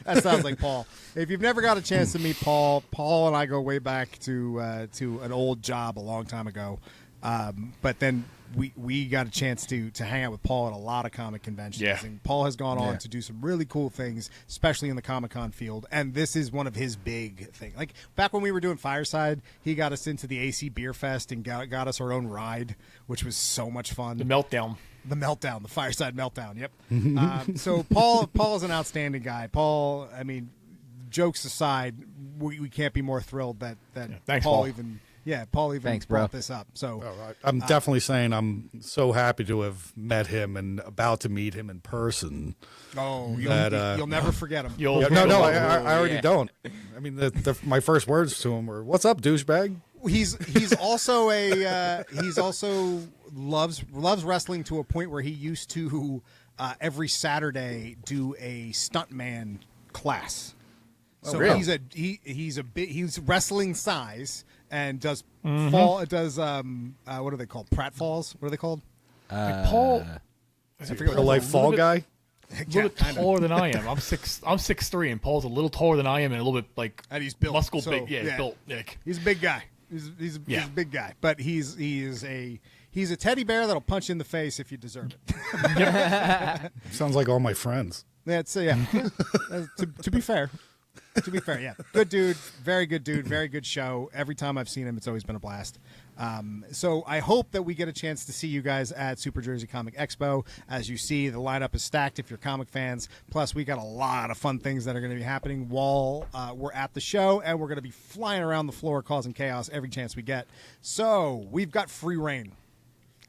That sounds like Paul. If you've never got a chance to meet Paul and I go way back to an old job a long time ago. But then we got a chance to hang out with Paul at a lot of comic conventions. Yeah. And Paul has gone on to do some really cool things, especially in the Comic-Con field. And this is one of his big things. Like back when we were doing Fireside, he got us into the AC Beer Fest and got us our own ride, which was so much fun. The meltdown. The Fireside Meltdown. Yep. So Paul is an outstanding guy. Paul, I mean, jokes aside, we can't be more thrilled that Thanks, Paul Paul. even Thanks, bro. brought this up. So I'm definitely saying I'm so happy to have met him and about to meet him in person. you'll never forget him. You'll- No, I already don't. I mean, my first words to him were, "What's up, douchebag?" He's also loves wrestling to a point where he used to every Saturday do a stuntman class. So really? he's wrestling size and does what are they called? Pratfalls? What are they called? Paul, Real life fall guy. a little bit taller than I am. I'm 6'3", and Paul's a little taller than I am, and a little bit like And he's built. muscle So, big. Yeah, yeah. he's built. Nick. He's a big guy. He's a big guy, but he's a teddy bear that'll punch you in the face if you deserve it. Sounds like all my friends. That's to be fair. To be fair, yeah. Good dude, very good show. Every time I've seen him, it's always been a blast. So I hope that we get a chance to see you guys at Super Jersey Comic Expo. As you see, the lineup is stacked if you're comic fans. Plus, we got a lot of fun things that are going to be happening while we're at the show, and we're going to be flying around the floor causing chaos every chance we get. So we've got free reign.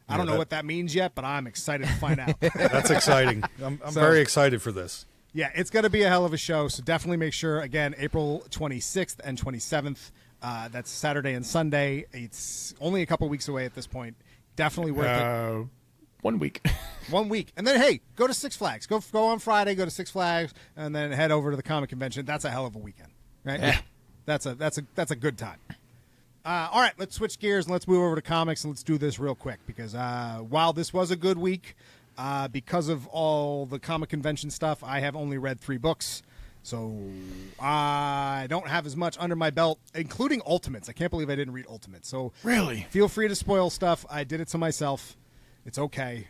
I don't know what that means yet, but I'm excited to find out. That's exciting. I'm very excited for this. Yeah, it's going to be a hell of a show, so definitely make sure, again, April 26th and 27th, that's Saturday and Sunday. It's only a couple weeks away at this point. Definitely worth it. 1 week. 1 week. And then, hey, go to Six Flags. Go on Friday, go to Six Flags, and then head over to the comic convention. That's a hell of a weekend, right? Yeah. That's a good time. All right, let's switch gears and let's move over to comics, and let's do this real quick because while this was a good week, because of all the comic convention stuff, I have only read 3 books. So I don't have as much under my belt, including Ultimates. I can't believe I didn't read Ultimates. So Really? feel free to spoil stuff. I did it to myself. It's okay.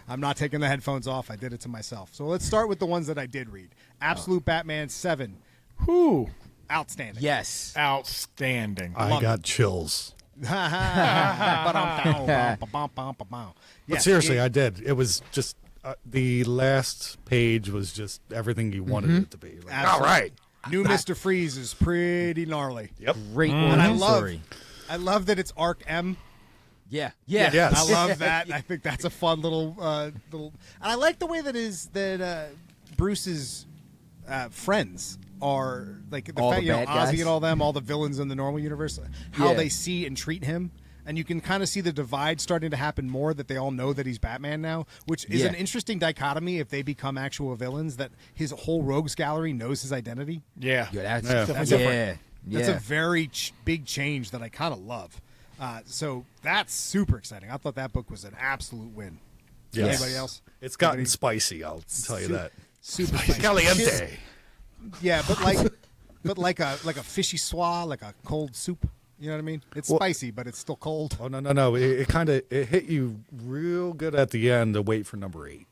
I'm not taking the headphones off. I did it to myself. So let's start with the ones that I did read. Absolute Batman 7. Whew. Outstanding. Yes. Outstanding. I got chills. But seriously, I did. It was just the last page was just everything you wanted it to be. Like, all right. New Mr. Freeze is pretty gnarly. Yep. Great And I origin story. love that it's Arc M. Yeah. Yes. I love that. I think that's a fun little. And I like the way that Bruce's friends are like the All fact, the bad Ozzy guys? and all them, all the villains in the normal universe, how Yeah. they see and treat him. And you can kind of see the divide starting to happen more, that they all know that he's Batman now, which is Yeah. an interesting dichotomy if they become actual villains, that his whole rogues gallery knows his identity. Yeah. Yeah, that's Yeah. That's yeah. That's a very big change that I kind of love. So that's super exciting. I thought that book was an absolute win. Yes. Anybody else? It's gotten Anybody? spicy, I'll tell you that. Super spicy. Caliente. Yeah, but like a fishy swa, like a cold soup. You know what I mean? It's Well- spicy, but it's still cold. Oh, no. It kind of hit you real good at the end to wait for number 8.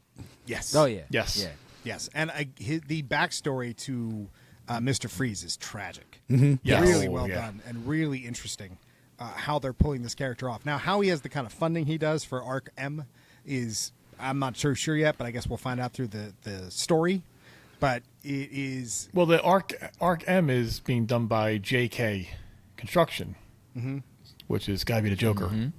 Yes. Oh yeah. Yes. Yeah. Yes. And the backstory to Mr. Freeze is tragic. Yes. Really Oh, well yeah. done and really interesting how they're pulling this character off. Now, how he has the kind of funding he does for Arc M is, I'm not sure yet, but I guess we'll find out through the story. But it is... Well, the Arc M is being done by JK Construction, which is got to be the Joker.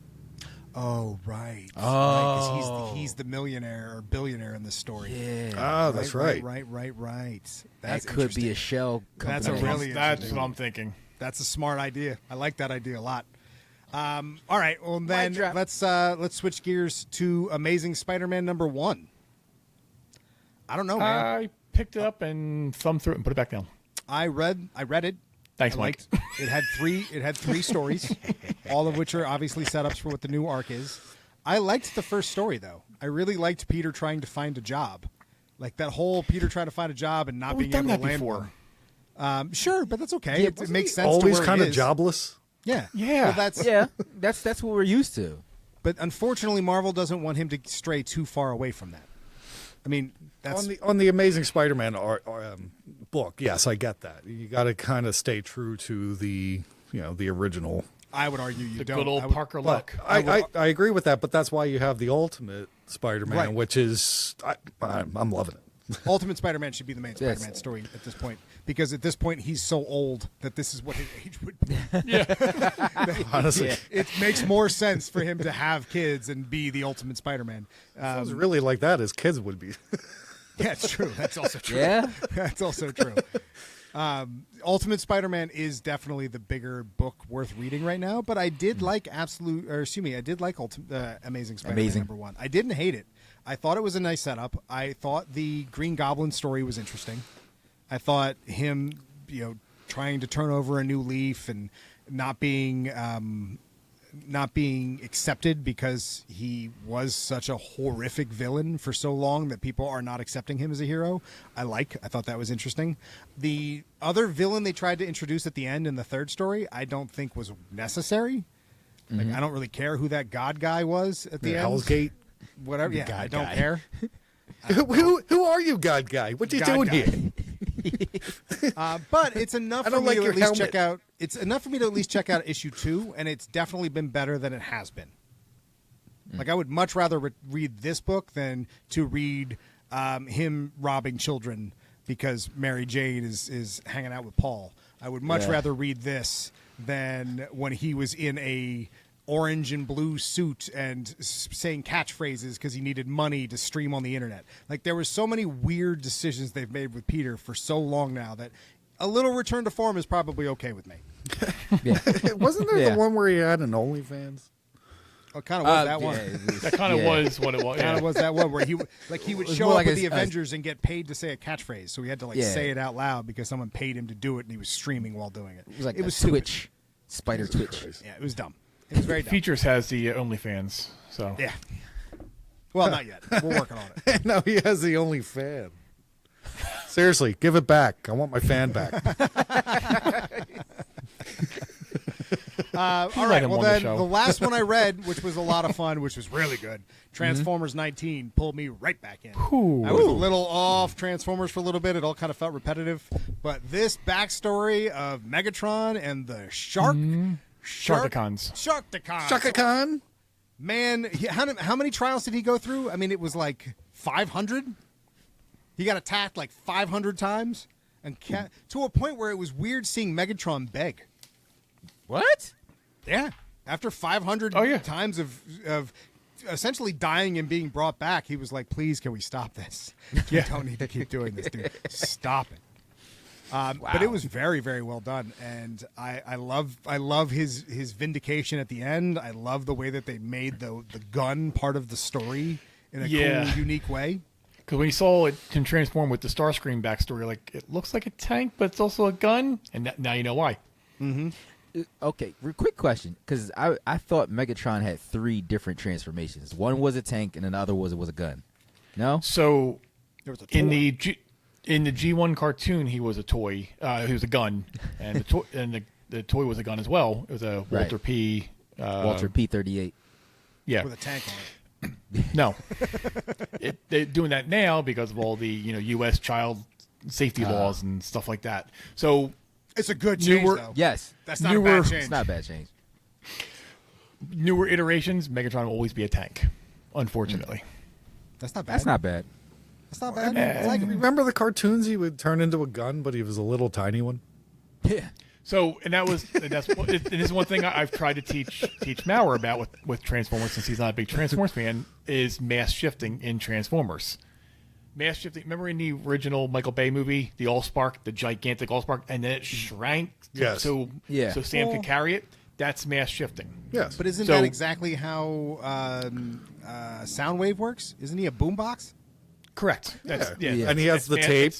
Oh, right. Oh. Right, 'cause he's the millionaire or billionaire in this story. Yeah. Oh, that's right. Right. That That's could be interesting. a shell company. That's a really That's interesting. what I'm thinking. That's a smart idea. I like that idea a lot. All right. Well, then Mic drop. let's switch gears to Amazing Spider-Man #1. I don't know, man. I picked it up and thumbed through it and put it back down. I read it. Thanks, I Mike. liked- It had three stories, all of which are obviously setups for what the new arc is. I liked the first story though. I really liked Peter trying to find a job, like that whole Peter trying to find a job and not Well, we've being able done to that land before. one. Sure, but that's okay. Yeah, it wasn't makes he sense. Always to kind where of he is. jobless. Yeah. Yeah. Well, that's what we're used to. But unfortunately, Marvel doesn't want him to stray too far away from that. I mean, that's on the Amazing Spider-Man book. Yes, I get that. You got to kind of stay true to the the original. I would argue you The don't. good old I would- Parker But look. I agree with that. But that's why you have the Ultimate Spider-Man, Right. which is I'm loving it. Ultimate Spider-Man should be the main Yes. Spider-Man story at this point, because at this point he's so old that this is what his age would be. Honestly, Yeah. It makes more sense for him to have kids and be the Ultimate Spider-Man. if it was really like that, his kids would be. Yeah, it's true. That's also true. Yeah. That's also true. Ultimate Spider-Man is definitely the bigger book worth reading right now, but I did like I did like Amazing Spider-Man Amazing. #1. I didn't hate it. I thought it was a nice setup. I thought the Green Goblin story was interesting. I thought him, trying to turn over a new leaf and not being accepted because he was such a horrific villain for so long that people are not accepting him as a hero. I thought that was interesting. The other villain they tried to introduce at the end in the third story, I don't think was necessary. Like, I don't really care who that God guy was at the end. Hell's Gate. Whatever. Yeah, God I don't guy. care. Who are you, God guy? What you God doing guy. here? But it's enough I for don't me like to your at least helmet. check out. It's enough for me to at least check out issue 2, and it's definitely been better than it has been. Like, I would much rather read this book than to read him robbing children because Mary Jane is hanging out with Paul. I would much rather read this than when he was in a orange and blue suit and saying catchphrases because he needed money to stream on the internet. Like, there were so many weird decisions they've made with Peter for so long now that a little return to form is probably okay with me. Yeah. Wasn't there Yeah. the one where he had an OnlyFans? Oh, it kind of was that yeah, one. it was- That kind of yeah. was what it was. Kind Yeah. of was that one where he would was show more up like with a- the a- Avengers and get paid to say a catchphrase, so he had to Yeah. say it out loud because someone paid him to do it, and he was streaming while doing it. It was like it was a stupid. Twitch, Spider Twitch. Yeah, it was dumb. It was very dumb. Features has the OnlyFans. So Yeah. Well, not yet. We're working on it. No, he has the only fan. Seriously, give it back. I want my fan back. All let right. him Well, on the then show. the last one I read, which was a lot of fun, which was really good, Transformers 19 pulled me right back in. I was a little off Transformers for a little bit. It all kind of felt repetitive, but this backstory of Megatron and the Sharkticons. Sharkticons. Shaka Khan? Man, how many trials did he go through? I mean, it was like 500. He got attacked like 500 times, and to a point where it was weird seeing Megatron beg. What? Yeah, after 500 Oh, yeah. times of essentially dying and being brought back, he was like, "Please, can we stop this? You don't need to keep doing this, dude. Stop it." But it was very, very well done, and I love his vindication at the end. I love the way that they made the gun part of the story in a Yeah. cool, unique way. Because when you saw it can transform with the Starscream backstory, like it looks like a tank, but it's also a gun, and now you know why. Okay, quick question, because I thought Megatron had 3 different transformations. One was a tank, and another was a gun. No. So There was a in toy. the G1 cartoon, he was a toy. He was a gun, and the toy was a gun as well. It was a Walter Right. P. Walter P-38. Yeah, with a tank on it. no, they're doing that now because of all the U.S. child safety laws and stuff like that. So It's a good change, Newer- though. Yes. That's not a Newer- bad change. It's not a bad change. newer iterations, Megatron will always be a tank. Unfortunately, That's not bad. That's not bad. That's not bad. It's like, Remember the cartoons? He would turn into a gun, but he was a little tiny one. Yeah. So, and that's this is one thing I've tried to teach Maurer about with Transformers, since he's not a big Transformers fan, is mass shifting in Transformers. Mass shifting. Remember in the original Michael Bay movie, the Allspark, the gigantic Allspark, and then it shrank Yes. so Sam could carry it. That's mass shifting. Yes. but isn't So- that exactly how Soundwave works? Isn't he a boombox? Correct. That's, Yeah. And he has the mass, tape.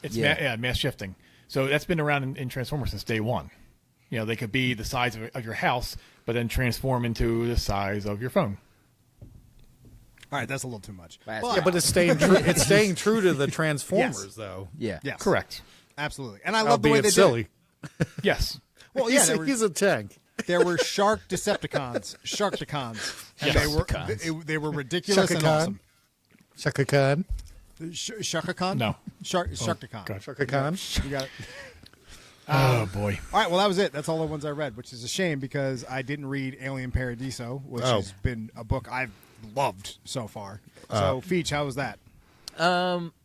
It's Yeah. mass shifting. So that's been around in Transformers since day one. They could be the size of your house, but then transform into the size of your phone. All right, that's a little too much. But- But- Yeah, but it's staying true. It's staying true to the Transformers, Yes. though. Yeah. Correct. Absolutely. And I love the way Albeit they silly. did it. Yes. Well, yeah, he's, they were- he's a tank. there were shark Decepticons, and they were ridiculous Shaka and Khan? awesome. Shaka Khan. Shaka Khan? No. Sharkticon. God. Shaka Khan. You got it. Oh boy. All right, well, that was it. That's all the ones I read, which is a shame because I didn't read Alien Paradiso, which has been a book I've loved so far. So, Feech, how was that?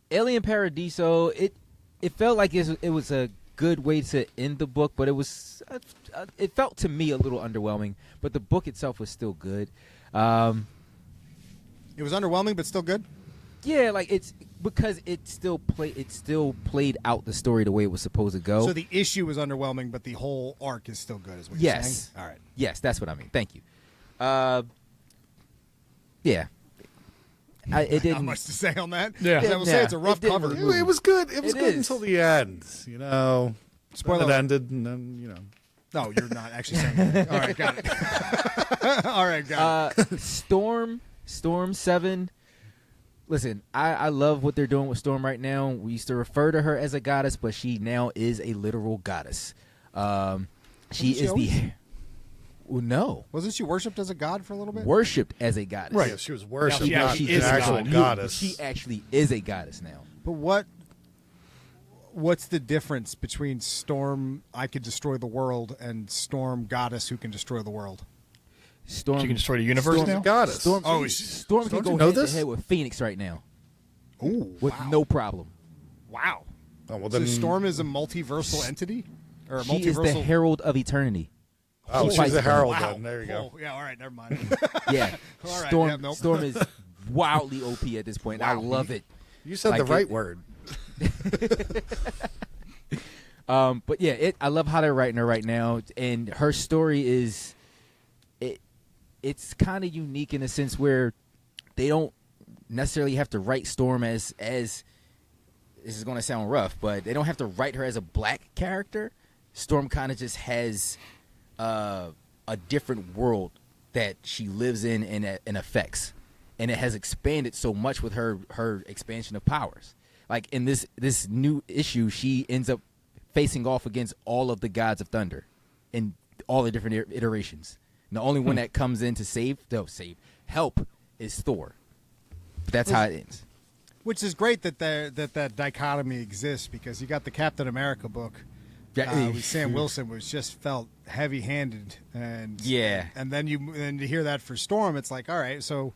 Alien Paradiso, it felt like it was a good way to end the book, but it felt to me a little underwhelming. But the book itself was still good. It was underwhelming, but still good? Yeah, like it's because it still played out the story the way it was supposed to go. So the issue was underwhelming, but the whole arc is still good, is what Yes. you're saying? All right. Yes, that's what I mean. Thank you. Yeah. It didn't. Not much to say on that. Yeah. I will say it's a rough It didn't cover. really- It was good. It was It good is. until the end. You know, Spoiler Then it alert. ended, and then No, you're not actually saying that. All right, got it. All right, got it. Storm 7. Listen, I love what they're doing with Storm right now. We used to refer to her as a goddess, but she now is a literal goddess. She Wasn't she is always? the well, no, Wasn't she worshipped as a god for a little bit? worshipped as a goddess. Right. Yeah, she was worshipped, She not actually an is a actual god. goddess. She actually is a goddess now. But what's the difference between Storm, I could destroy the world, and Storm, goddess who can destroy the world? Storm She can destroy the universe Storm's now. a goddess. Storm, Oh, is she- Storm can Don't go you know head this? to head with Phoenix right now Ooh, with no problem. Wow. Oh, well, So then, Storm is a multiversal entity? Or a She is the multiversal? herald of eternity. oh, she she's fights a them. herald. Wow. Then. There you go. Oh, yeah, all right, never mind. Yeah. All right, Storm, yeah, nope. Storm is wildly OP at this point. I Wow. love it. You said Like the right it- word. But yeah, I love how they're writing her right now, and her story is, it's kind of unique in a sense where they don't necessarily have to write Storm as this is going to sound rough, but they don't have to write her as a black character. Storm kind of just has a different world that she lives in and affects, and it has expanded so much with her expansion of powers. Like in this new issue, she ends up facing off against all of the gods of thunder in all the different iterations. And the only one that comes in to help is Thor. But that's how it ends. Which is great that dichotomy exists, because you got the Captain America book with Sam Wilson, which just felt heavy-handed, and Yeah. and then to hear that for Storm, it's like, all right, so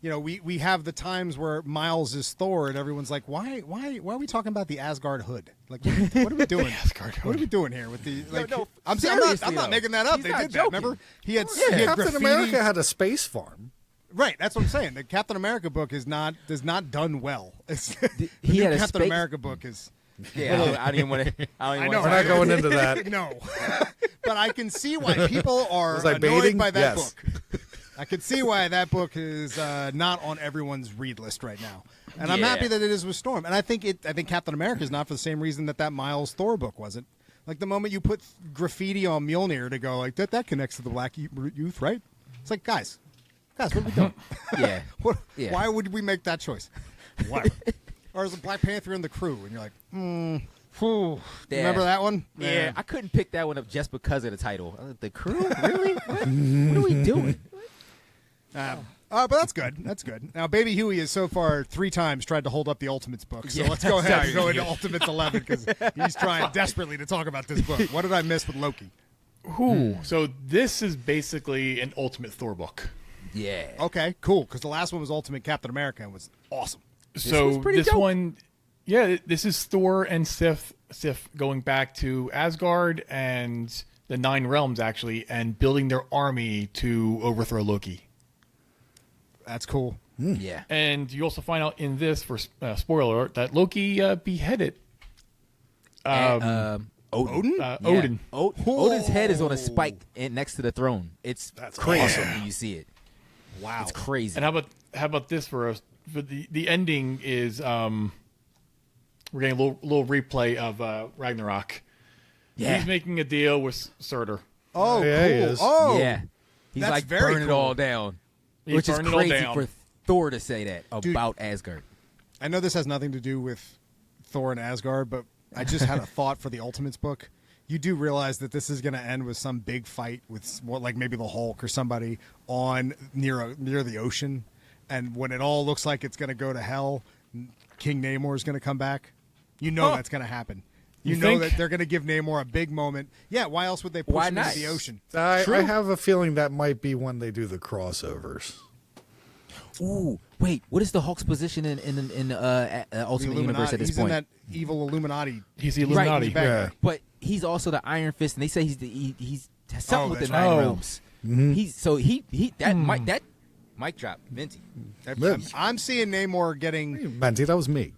we have the times where Miles is Thor, and everyone's like, why are we talking about the Asgard hood? Like, what are we doing? Asgard hood. What are we doing here with the like? no, I'm seriously, not though. making that up. He's They not did that. joking. Remember, he had Captain graffiti. America had a space farm. Right, that's what I'm saying. The Captain America book is not done well. The He new had a Captain space- America book is. Yeah, I didn't want to. I know. We're not going into that. No, but I can see why people are Was I annoyed baiting? by that Yes. book. I can see why that book is not on everyone's read list right now, and I'm Yeah. happy that it is with Storm. And I think Captain America is not for the same reason that Miles Thor book wasn't. Like the moment you put graffiti on Mjolnir to go like that connects to the black youth, right? It's like guys, what are we doing? Yeah. Yeah. Why would we make that choice? Why? Or is a Black Panther in the crew, and you're like, Yeah. remember that one? Yeah, I couldn't pick that one up just because of the title. The crew? Really? What are we doing? But that's good. That's good. Now, Baby Huey has so far 3 times tried to hold up the Ultimates book. So Yeah. let's go ahead and go into Ultimates 11, because he's trying desperately to talk about this book. What did I miss with Loki? So this is basically an Ultimate Thor book. Yeah. Okay, cool, because the last one was Ultimate Captain America and was awesome. So was pretty this dope. one, yeah, this is Thor and Sif going back to Asgard and the 9 realms actually, and building their army to overthrow Loki. That's cool. Yeah. And you also find out in this, for spoiler alert, that Loki beheaded Odin. Odin? Yeah. Odin. Odin's head is on a spike next to the throne. It's crazy awesome. when you see it. Wow. It's crazy. And how about this for us? For the ending is we're getting a little replay of Ragnarok. Yeah. He's making a deal with Surtur. Oh, Yeah, he cool. is. Oh, Yeah. He's That's like very burn it cool. all down. He Which is burned it all crazy down. for Thor to say that Dude. about Asgard. I know this has nothing to do with Thor and Asgard, but I just had a thought for the Ultimates book. You do realize that this is going to end with some big fight with what, like maybe the Hulk or somebody on near the ocean, and when it all looks like it's going to go to hell, King Namor is going to come back. You know that's going to happen. You know think? that they're going to give Namor a big moment. Yeah, why else would they push Why him not? into the ocean? I have a feeling that might be when they do the crossovers. Ooh, wait, what is the Hulk's position in Ultimate Universe at this He's point? in that evil Illuminati. He's the Illuminati. Right. Yeah. But he's also the Iron Fist, and they say he's has something with the that's Nine right. Realms. Mm-hmm. That mic drop, Minty. I'm seeing Namor getting Menti, that was me.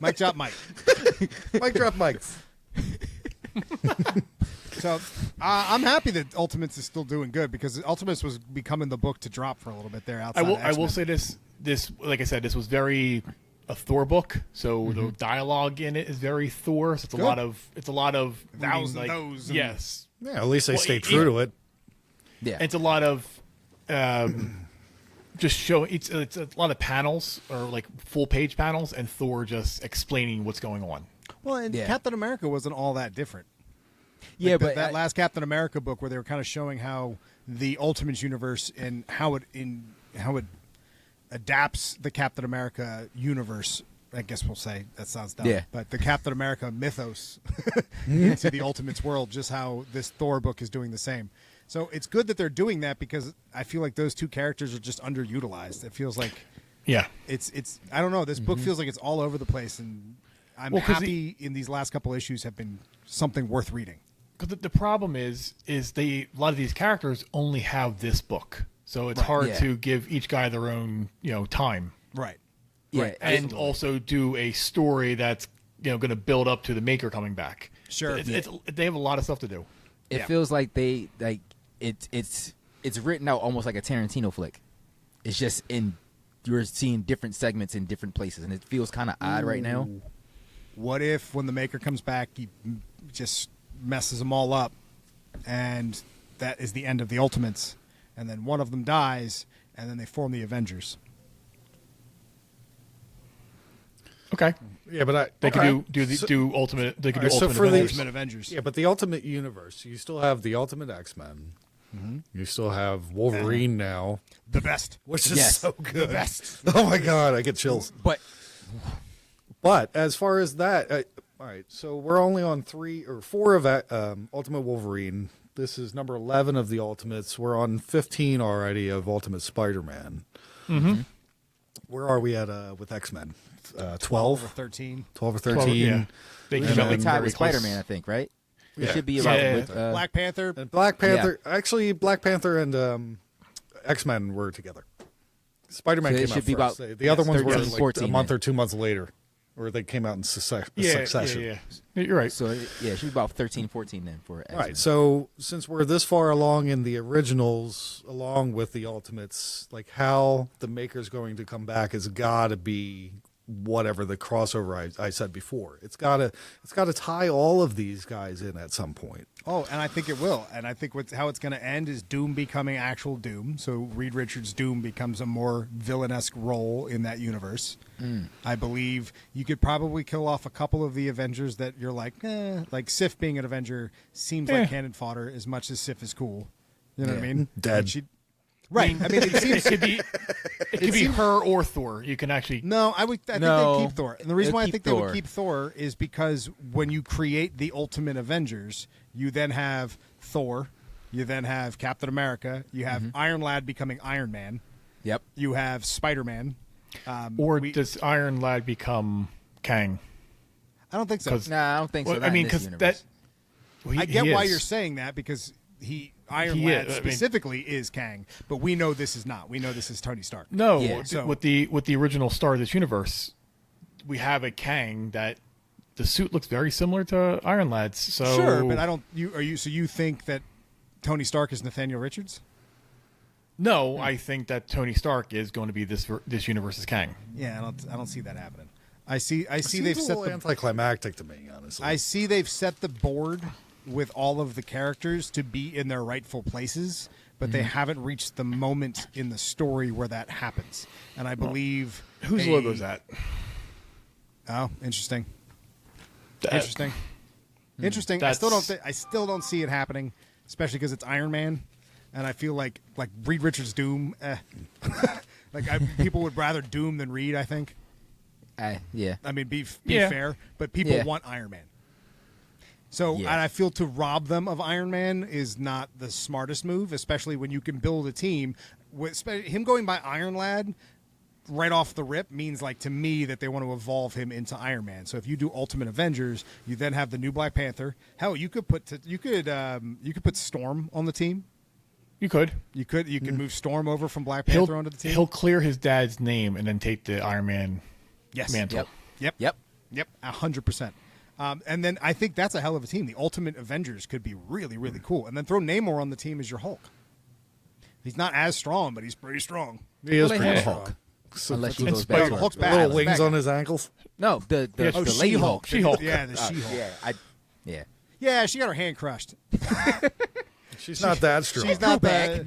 Mike drop Mike. Mic drop Mike. So I'm happy that Ultimates is still doing good because Ultimates was becoming the book to drop for a little bit there. Outside I will say this like I said, this was very a Thor book, so the dialogue in it is very Thor. So it's a lot of Thous reading, and like, those and- yes, Yeah, at least they Well, stayed true to it. Yeah, it's a lot of just showing. It's a lot of panels or like full page panels, and Thor just explaining what's going on. Well, and Yeah. Captain America wasn't all that different. yeah, Like but that last Captain America book where they were kind of showing how the Ultimates universe and how it adapts the Captain America universe. I guess we'll say that sounds dumb. Yeah. But the Captain America mythos into the Ultimates world, just how this Thor book is doing the same. So it's good that they're doing that because I feel like those two characters are just underutilized. It feels like Yeah, it's I don't know. This book feels like it's all over the place, and I'm Well, 'cause happy in these last couple issues have been something worth reading. because the problem is a lot of these characters only have this book, so it's hard Yeah. to give each guy their own time. Right. yeah, Right. And also do a story that's going to build up to the Maker coming back. Sure. They have a lot of stuff to do. it Yeah. feels like it's written out almost like a Tarantino flick. It's just you're seeing different segments in different places, and it feels kind of odd right now. What if when the Maker comes back, he just messes them all up, and that is the end of the Ultimates, and then one of them dies, and then they form the Avengers. Okay, Yeah, but they okay. could do Ultimate. They could do Alright, so Ultimate for the- Avengers. Ultimate Avengers. Yeah, but the Ultimate Universe, you still have the Ultimate X-Men. You still have Wolverine now, The best. which is Yes. so good. The best. Oh my god, I get chills. But But as far as that, all right, so we're only on 3 or 4 of Ultimate Wolverine. This is number 11 of the Ultimates. We're on 15 already of Ultimate Spider-Man. Mm-hmm. Where are we at with X-Men? 12 or 12? 13. 12 or 12, 13. yeah. They And came out then like tied very with close. Spider-Man, I think, right? It Yeah. should be Yeah. about with Black Panther. And Black Panther, actually, Black Panther and X-Men were together. Spider-Man So it came should out be first. about The other ones 13, were like 14 a month then. or 2 months later, or they came out in succession. Yeah. You're right. So it should be about 13, 14 then for X-Men. Right. So since we're this far along in the originals, along with the Ultimates, like how the Maker's going to come back has got to be whatever the crossover I said before. It's got to tie all of these guys in at some point. Oh, and I think it will. And I think how it's going to end is Doom becoming actual Doom. So Reed Richards' Doom becomes a more villainous role in that universe. I believe you could probably kill off a couple of the Avengers that you're like Sif being an Avenger seems like cannon fodder as much as Sif is cool. You know what I mean? Dead. Like right. I mean, it seems. It could be her or Thor. You can actually. No, I think No. they keep Thor. And the reason They'll why I keep think they would Thor. keep Thor is because when you create the Ultimate Avengers, you then have Thor, you then have Captain America, you have Iron Lad becoming Iron Man, Yep. you have Spider-Man. Or does Iron Lad become Kang? I don't think so. 'Cause- Nah, I don't think so. Well, Not I mean, in this because universe. that. Well, I get he why is. you're saying that because Iron He Lad is, I mean- specifically is Kang, but we know this is not. We know this is Tony Stark. No, Yeah. So- with the original star of this universe, we have a Kang that the suit looks very similar to Iron Lad's. So Sure, but I don't. So you think that Tony Stark is Nathaniel Richards? No, I think that Tony Stark is going to be this universe's Kang. Yeah, I don't see that happening. I see Seems they've a set little the anticlimactic to me, honestly. I see they've set the board with all of the characters to be in their rightful places, but they haven't reached the moment in the story where that happens. And I believe Whose logo's that? Oh, interesting. Interesting. Interesting. I That's- still don't see it happening, especially because it's Iron Man, and I feel like Reed Richards' Doom. People would rather Doom than Reed. I think. Yeah. I mean, be Yeah. fair, but people Yeah. want Iron Man. So, Yeah. and I feel to rob them of Iron Man is not the smartest move, especially when you can build a team. Him going by Iron Lad right off the rip means, like, to me, that they want to evolve him into Iron Man. So if you do Ultimate Avengers, you then have the new Black Panther. Hell, you could put Storm on the team. You could. You could move Storm over from Black Panther onto the team. He'll clear his dad's name and then take the Iron Man Yes. mantle. Yep. Yep, 100%. And then I think that's a hell of a team. The Ultimate Avengers could be really, really cool. And then throw Namor on the team as your Hulk. He's not as strong, but he's pretty strong. He is Well, they pretty have strong. Unless she It's goes back Spider- to Hulk's her. back. Little Hulk's wings back. on his ankles. No, the Lady Hulk. She-Hulk. Yeah, the She-Hulk. Yeah. Yeah, she got her hand crushed. She's not that strong. She's not that.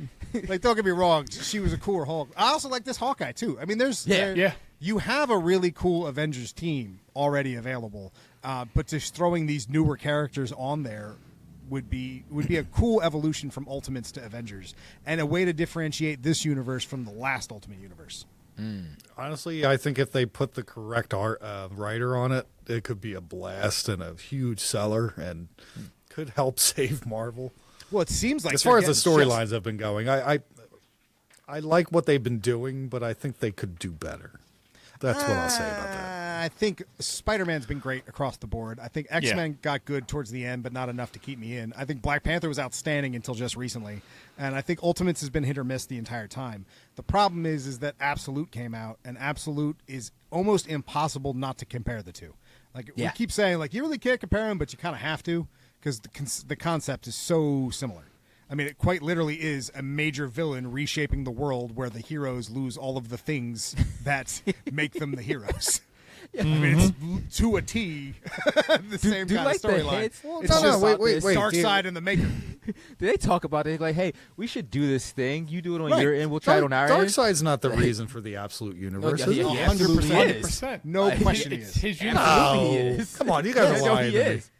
Like, don't get me wrong. She was a cooler Hulk. I also like this Hawkeye, too. I mean, Yeah. You have a really cool Avengers team already available, but just throwing these newer characters on there would be a cool evolution from Ultimates to Avengers, and a way to differentiate this universe from the last Ultimate universe. Honestly, I think if they put the correct writer on it, it could be a blast and a huge seller, and could help save Marvel. Well, it seems like As far as the they're getting storylines have been going, I like what they've been doing, but I think they could do better. That's what I'll say about that. I think Spider-Man's been great across the board. I think X-Men got good towards the end, but not enough to keep me in. I think Black Panther was outstanding until just recently, and I think Ultimates has been hit or miss the entire time. The problem is that Absolute came out, and Absolute is almost impossible not to compare the two. Like, we keep saying, like, you really can't compare them, but you kind of have to, because the concept is so similar. I mean, it quite literally is a major villain reshaping the world where the heroes lose all of the things that make them the heroes. I mean, it's to a T the same kind like of the storyline. heads? It's No, just wait. Dark Side and the Maker. Did they talk about it? Like, hey, we should do this thing. You do it on your end. We'll try it on our end. Darkseid's not the reason for the Absolute Universe, yeah, is it? he absolutely 100%. is. No question he It's is. his universe. Absolutely he is. Come on, you guys are No, lying he to me. is.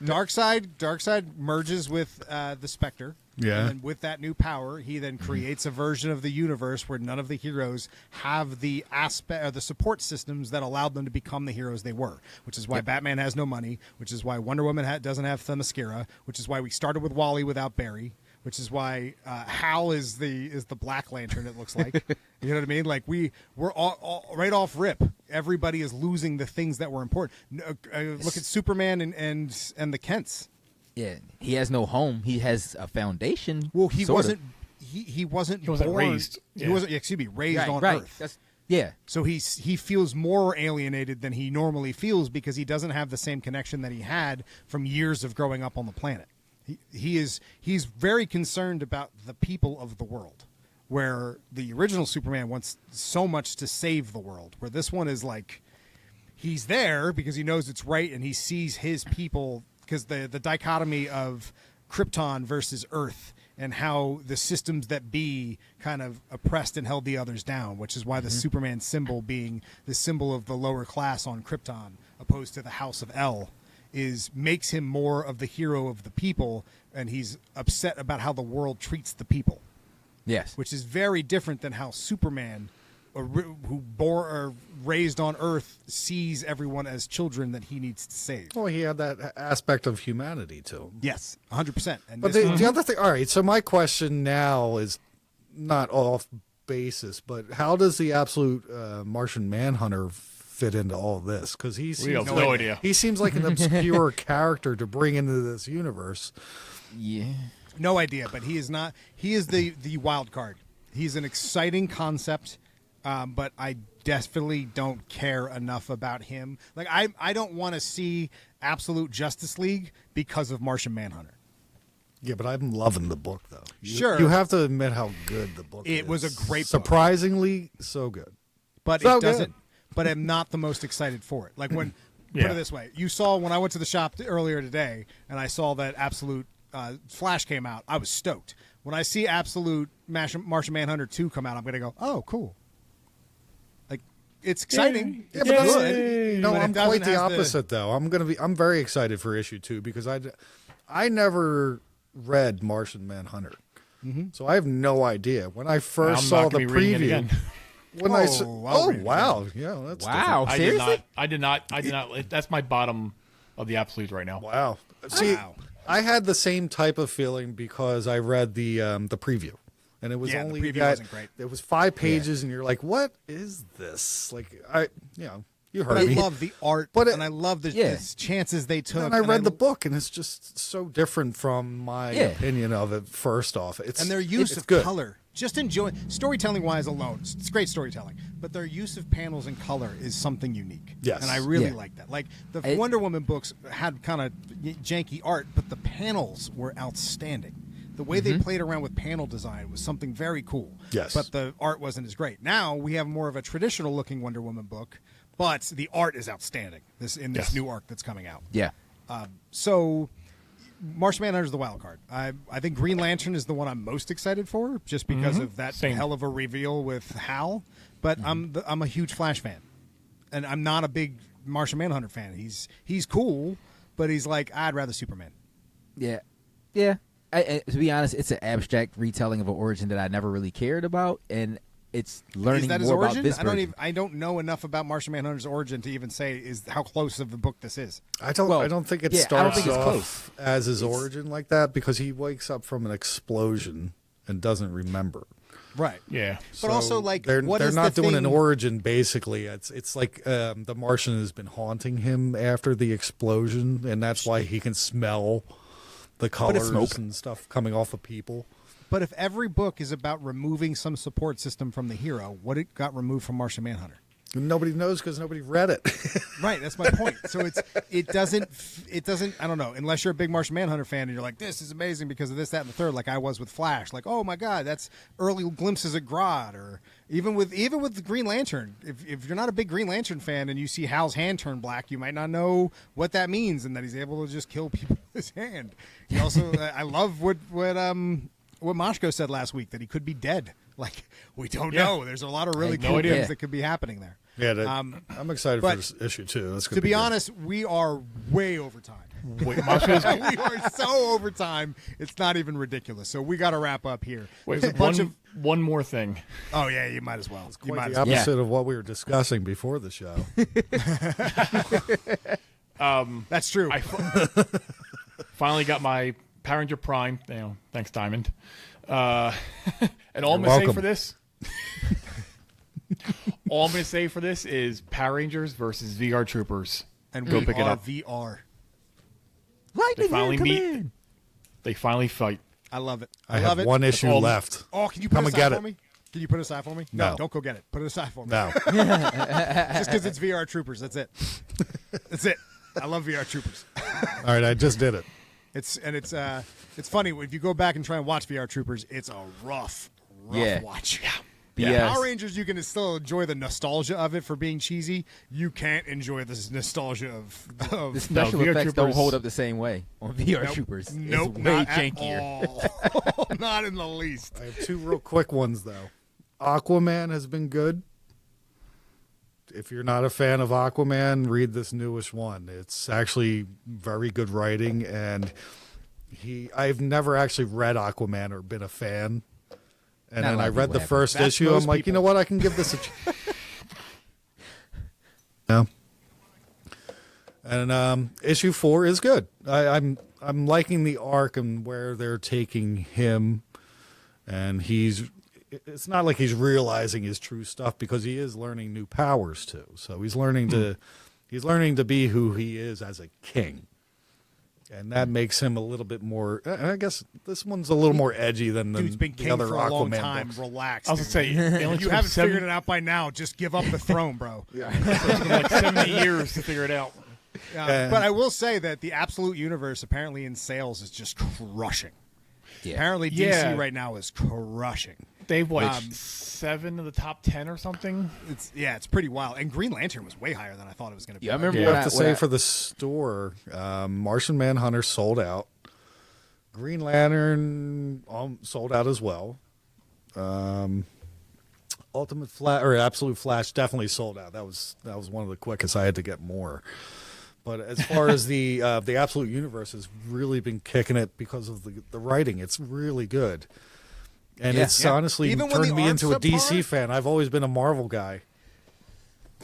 Darkseid merges with the Spectre. Yeah. And then with that new power, he then creates a version of the universe where none of the heroes have the aspect or the support systems that allowed them to become the heroes they were. Which is why Batman has no money. Which is why Wonder Woman doesn't have Themyscira. Which is why we started with Wally without Barry. Which is why Hal is the Black Lantern. It looks like, you know what I mean. Like we're all right off rip. Everybody is losing the things that were important. Look at Superman and the Kents. Yeah, he has no home. He has a foundation. Well, he sort wasn't. of. He wasn't wasn't born, raised. He Yeah. wasn't. Excuse me, raised on right. Earth. Yeah. So he feels more alienated than he normally feels because he doesn't have the same connection that he had from years of growing up on the planet. He's very concerned about the people of the world, where the original Superman wants so much to save the world. Where this one is like, he's there because he knows it's right and he sees his people. Because the dichotomy of Krypton versus Earth and how the systems that be kind of oppressed and held the others down, which is why the Superman symbol being the symbol of the lower class on Krypton opposed to the House of El makes him more of the hero of the people, and he's upset about how the world treats the people. Yes. Which is very different than how Superman, raised on Earth, sees everyone as children that he needs to save. Well, he had that aspect of humanity to him. Yes, 100%. And But the other thing, all right, so my question now is not off basis, but how does the Absolute Martian Manhunter fit into all this? Because We have no idea. He seems like an obscure character to bring into this universe. Yeah. no idea, but he is not. He is the wild card. He's an exciting concept, but I definitely don't care enough about him. Like I don't want to see Absolute Justice League because of Martian Manhunter. Yeah, but I'm loving the book, though. Sure. You have to admit how good the book is. It was a great book. Surprisingly, so good. But So it doesn't. good. But I'm not the most excited for it. Like when put Yeah. it this way, you saw when I went to the shop earlier today, and I saw that Absolute Flash came out. I was stoked. When I see Absolute Martian Manhunter 2 come out, I'm going to go, oh, cool. Like it's exciting. Yeah, It's but that's- good. No, but it I'm doesn't quite the have opposite though. I'm very excited for issue 2 because I never read Martian Manhunter, so I have no idea. When I first I'm saw not the gonna be reading it preview, again. when Oh, I saw, I'll read it wow, yeah, that's Wow, I seriously? did not. That's my bottom of the absolute right now. different. Wow. See, Wow. I had the same type of feeling because I read the preview, and it was Yeah, the only preview that wasn't great. it was 5 pages, and you're like, what is this? Like you heard But I me. love the art, But and I love the chances they took. And I read the book, and it's just so different from my Yeah. opinion of it. First off, it's and their use it's of good. color. Just enjoy storytelling wise alone. It's great storytelling, but their use of panels and color is something unique. Yes. and I really Yeah. like that. Like the I- Wonder Woman books had kind of janky art, but the panels were outstanding. The way they played around with panel design was something very cool. Yes. but the art wasn't as great. Now we have more of a traditional looking Wonder Woman book, but the art is outstanding. This Yes. new arc that's coming out. Yeah. So, Martian Manhunter is the wild card. I think Green Lantern is the one I'm most excited for, just because of that Same. hell of a reveal with Hal. But I'm a huge Flash fan, and I'm not a big Martian Manhunter fan. He's cool, but he's like I'd rather Superman. Yeah. Yeah. To be honest, it's an abstract retelling of an origin that I never really cared about, and it's learning Is that his more about origin? this version. I don't know enough about Martian Manhunter's origin to even say is how close of the book this is. I don't think it yeah, I don't starts think it's off close. as his origin like that because he wakes up from an explosion and doesn't remember. Right. Yeah. But also, like, they're what they're is not the doing an thing- origin. Basically, it's like the Martian has been haunting him after the explosion, and that's why he can smell the colors smoke. and stuff coming off of people. But if every book is about removing some support system from the hero, what it got removed from Martian Manhunter? Nobody knows because nobody read it. Right, that's my point. So it doesn't I don't know, unless you're a big Martian Manhunter fan and you're like, this is amazing because of this, that, and the third, like I was with Flash. Like, oh my God, that's early glimpses of Grodd, or even with the Green Lantern. If you're not a big Green Lantern fan and you see Hal's hand turn black, you might not know what that means and that he's able to just kill people with his hand. He also I love what Moshko said last week, that he could be dead. Like, we don't know. There's a lot of really no cool idea. things that could be happening there. Yeah, I'm excited for but this issue too. That's To be honest, we are way over time. Wait, Moshko's- We are so over time. It's not even ridiculous. So we got to wrap up here. wait, There's a bunch of. one more thing. Oh yeah, you might as well. You quite might the as well. opposite of what we were discussing before the show. That's true. I finally got my Power Ranger Prime. Thanks, Diamond. And all I'm going to say welcome. for this, all I'm going to say for this is Power Rangers versus VR Troopers. and go we pick it are up. VR. Lightning finally come meet- in. They finally fight. I love it. I love have it. one issue all- left. Oh, can you put Come it and aside get for it. me? Can you put it aside for me? No. Don't go get it. Put it aside for me. No, Just because it's VR Troopers. That's it. That's it. I love VR Troopers. all right, I just did it. It's funny if you go back and try and watch VR Troopers. It's a rough Yeah. watch. BS. Power Rangers, you can still enjoy the nostalgia of it for being cheesy. You can't enjoy this nostalgia of The special VR effects don't Troopers- hold up the same way on VR Nope. Troopers. Nope, it's way not jankier. at all. Not in the least. I have two real quick ones though. Aquaman has been good. If you're not a fan of Aquaman, read this newest one. It's actually very good writing, and I've never actually read Aquaman or been a fan. And Not a then lot I of read people the have. first That's issue. I'm most like, you people. know what? I can give this a yeah. And issue 4 is good. I'm liking the arc and where they're taking him, and it's not like he's realizing his true stuff because he is learning new powers too. So he's learning to be who he is as a king. And that makes him a little bit more. I guess this one's a little more edgy than Dude's been the king other for a long Aquaman time. books. Relax. I was going to say, it only you took haven't 7 figured it out by now. Just give up the throne, bro. like 70 years to figure it out. But I will say that the Absolute Universe apparently in sales is just crushing. Yeah. Apparently DC Yeah. right now is crushing. They've, 7 of the top 10 or something? It's pretty wild. And Green Lantern was way higher than I thought it was going to be. Yeah, I remember You when have to when say for the store, Martian Manhunter sold out. Green Lantern sold out as well. Ultimate Flash or Absolute Flash definitely sold out. That was one of the quickest. I had to get more. But as far as the Absolute Universe has really been kicking it because of the writing. It's really good. And it's honestly Even when turned the me art's into a DC subpar? fan. I've always been a Marvel guy.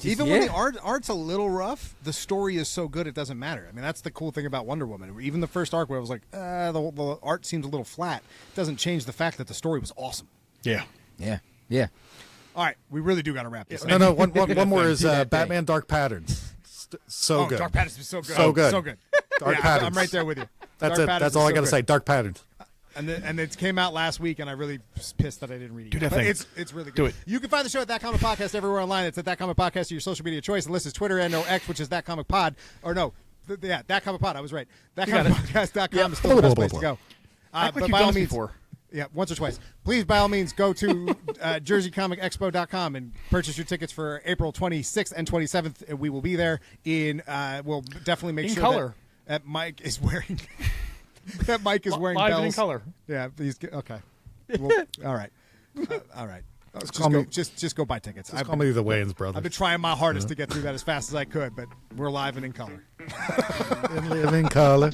Even when the art's a little rough, the story is so good it doesn't matter. I mean, that's the cool thing about Wonder Woman. Even the first arc where I was like, the art seems a little flat, doesn't change the fact that the story was awesome. Yeah. All right, we really do got to wrap this. No. One more is Batman Dark Patterns. So good. Dark Patterns is so good. So good. So good. Dark Yeah, Patterns. I'm right there with you. That's Dark it. Patterns That's is all I so got to good. say. Dark Patterns. And it came out last week, and I really was pissed that I didn't read it. Do yet. that But thing. it's really good. Do it. You can find the show at That Comic Podcast everywhere online. It's at That Comic Podcast, your social media choice. The list is Twitter and X, which is That Comic Pod. Or no, That Comic Pod. I was right. ThatComicPodcast.com is still the best place to go. Act like But you've by done all this means, before. yeah, once or twice. Please, by all means, go to JerseyComicExpo.com and purchase your tickets for April 26th and 27th. And we will be there we'll definitely make In sure color. that Mike is wearing that Mike is wearing Live and bells. in color. Yeah, please. Okay. Well, all right. All right. Just go buy tickets. Call me the Wayans brothers. I've been trying my hardest to get through that as fast as I could, but we're live and in color. And live in color.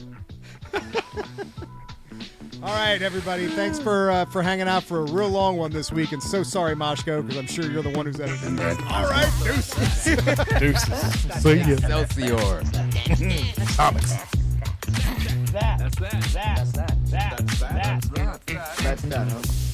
All right, everybody. Thanks for hanging out for a real long one this week. And so sorry, Moshko, because I'm sure you're the one who's editing it. All right, deuces. Deuces. See ya. Excelsior. Comics. That's that.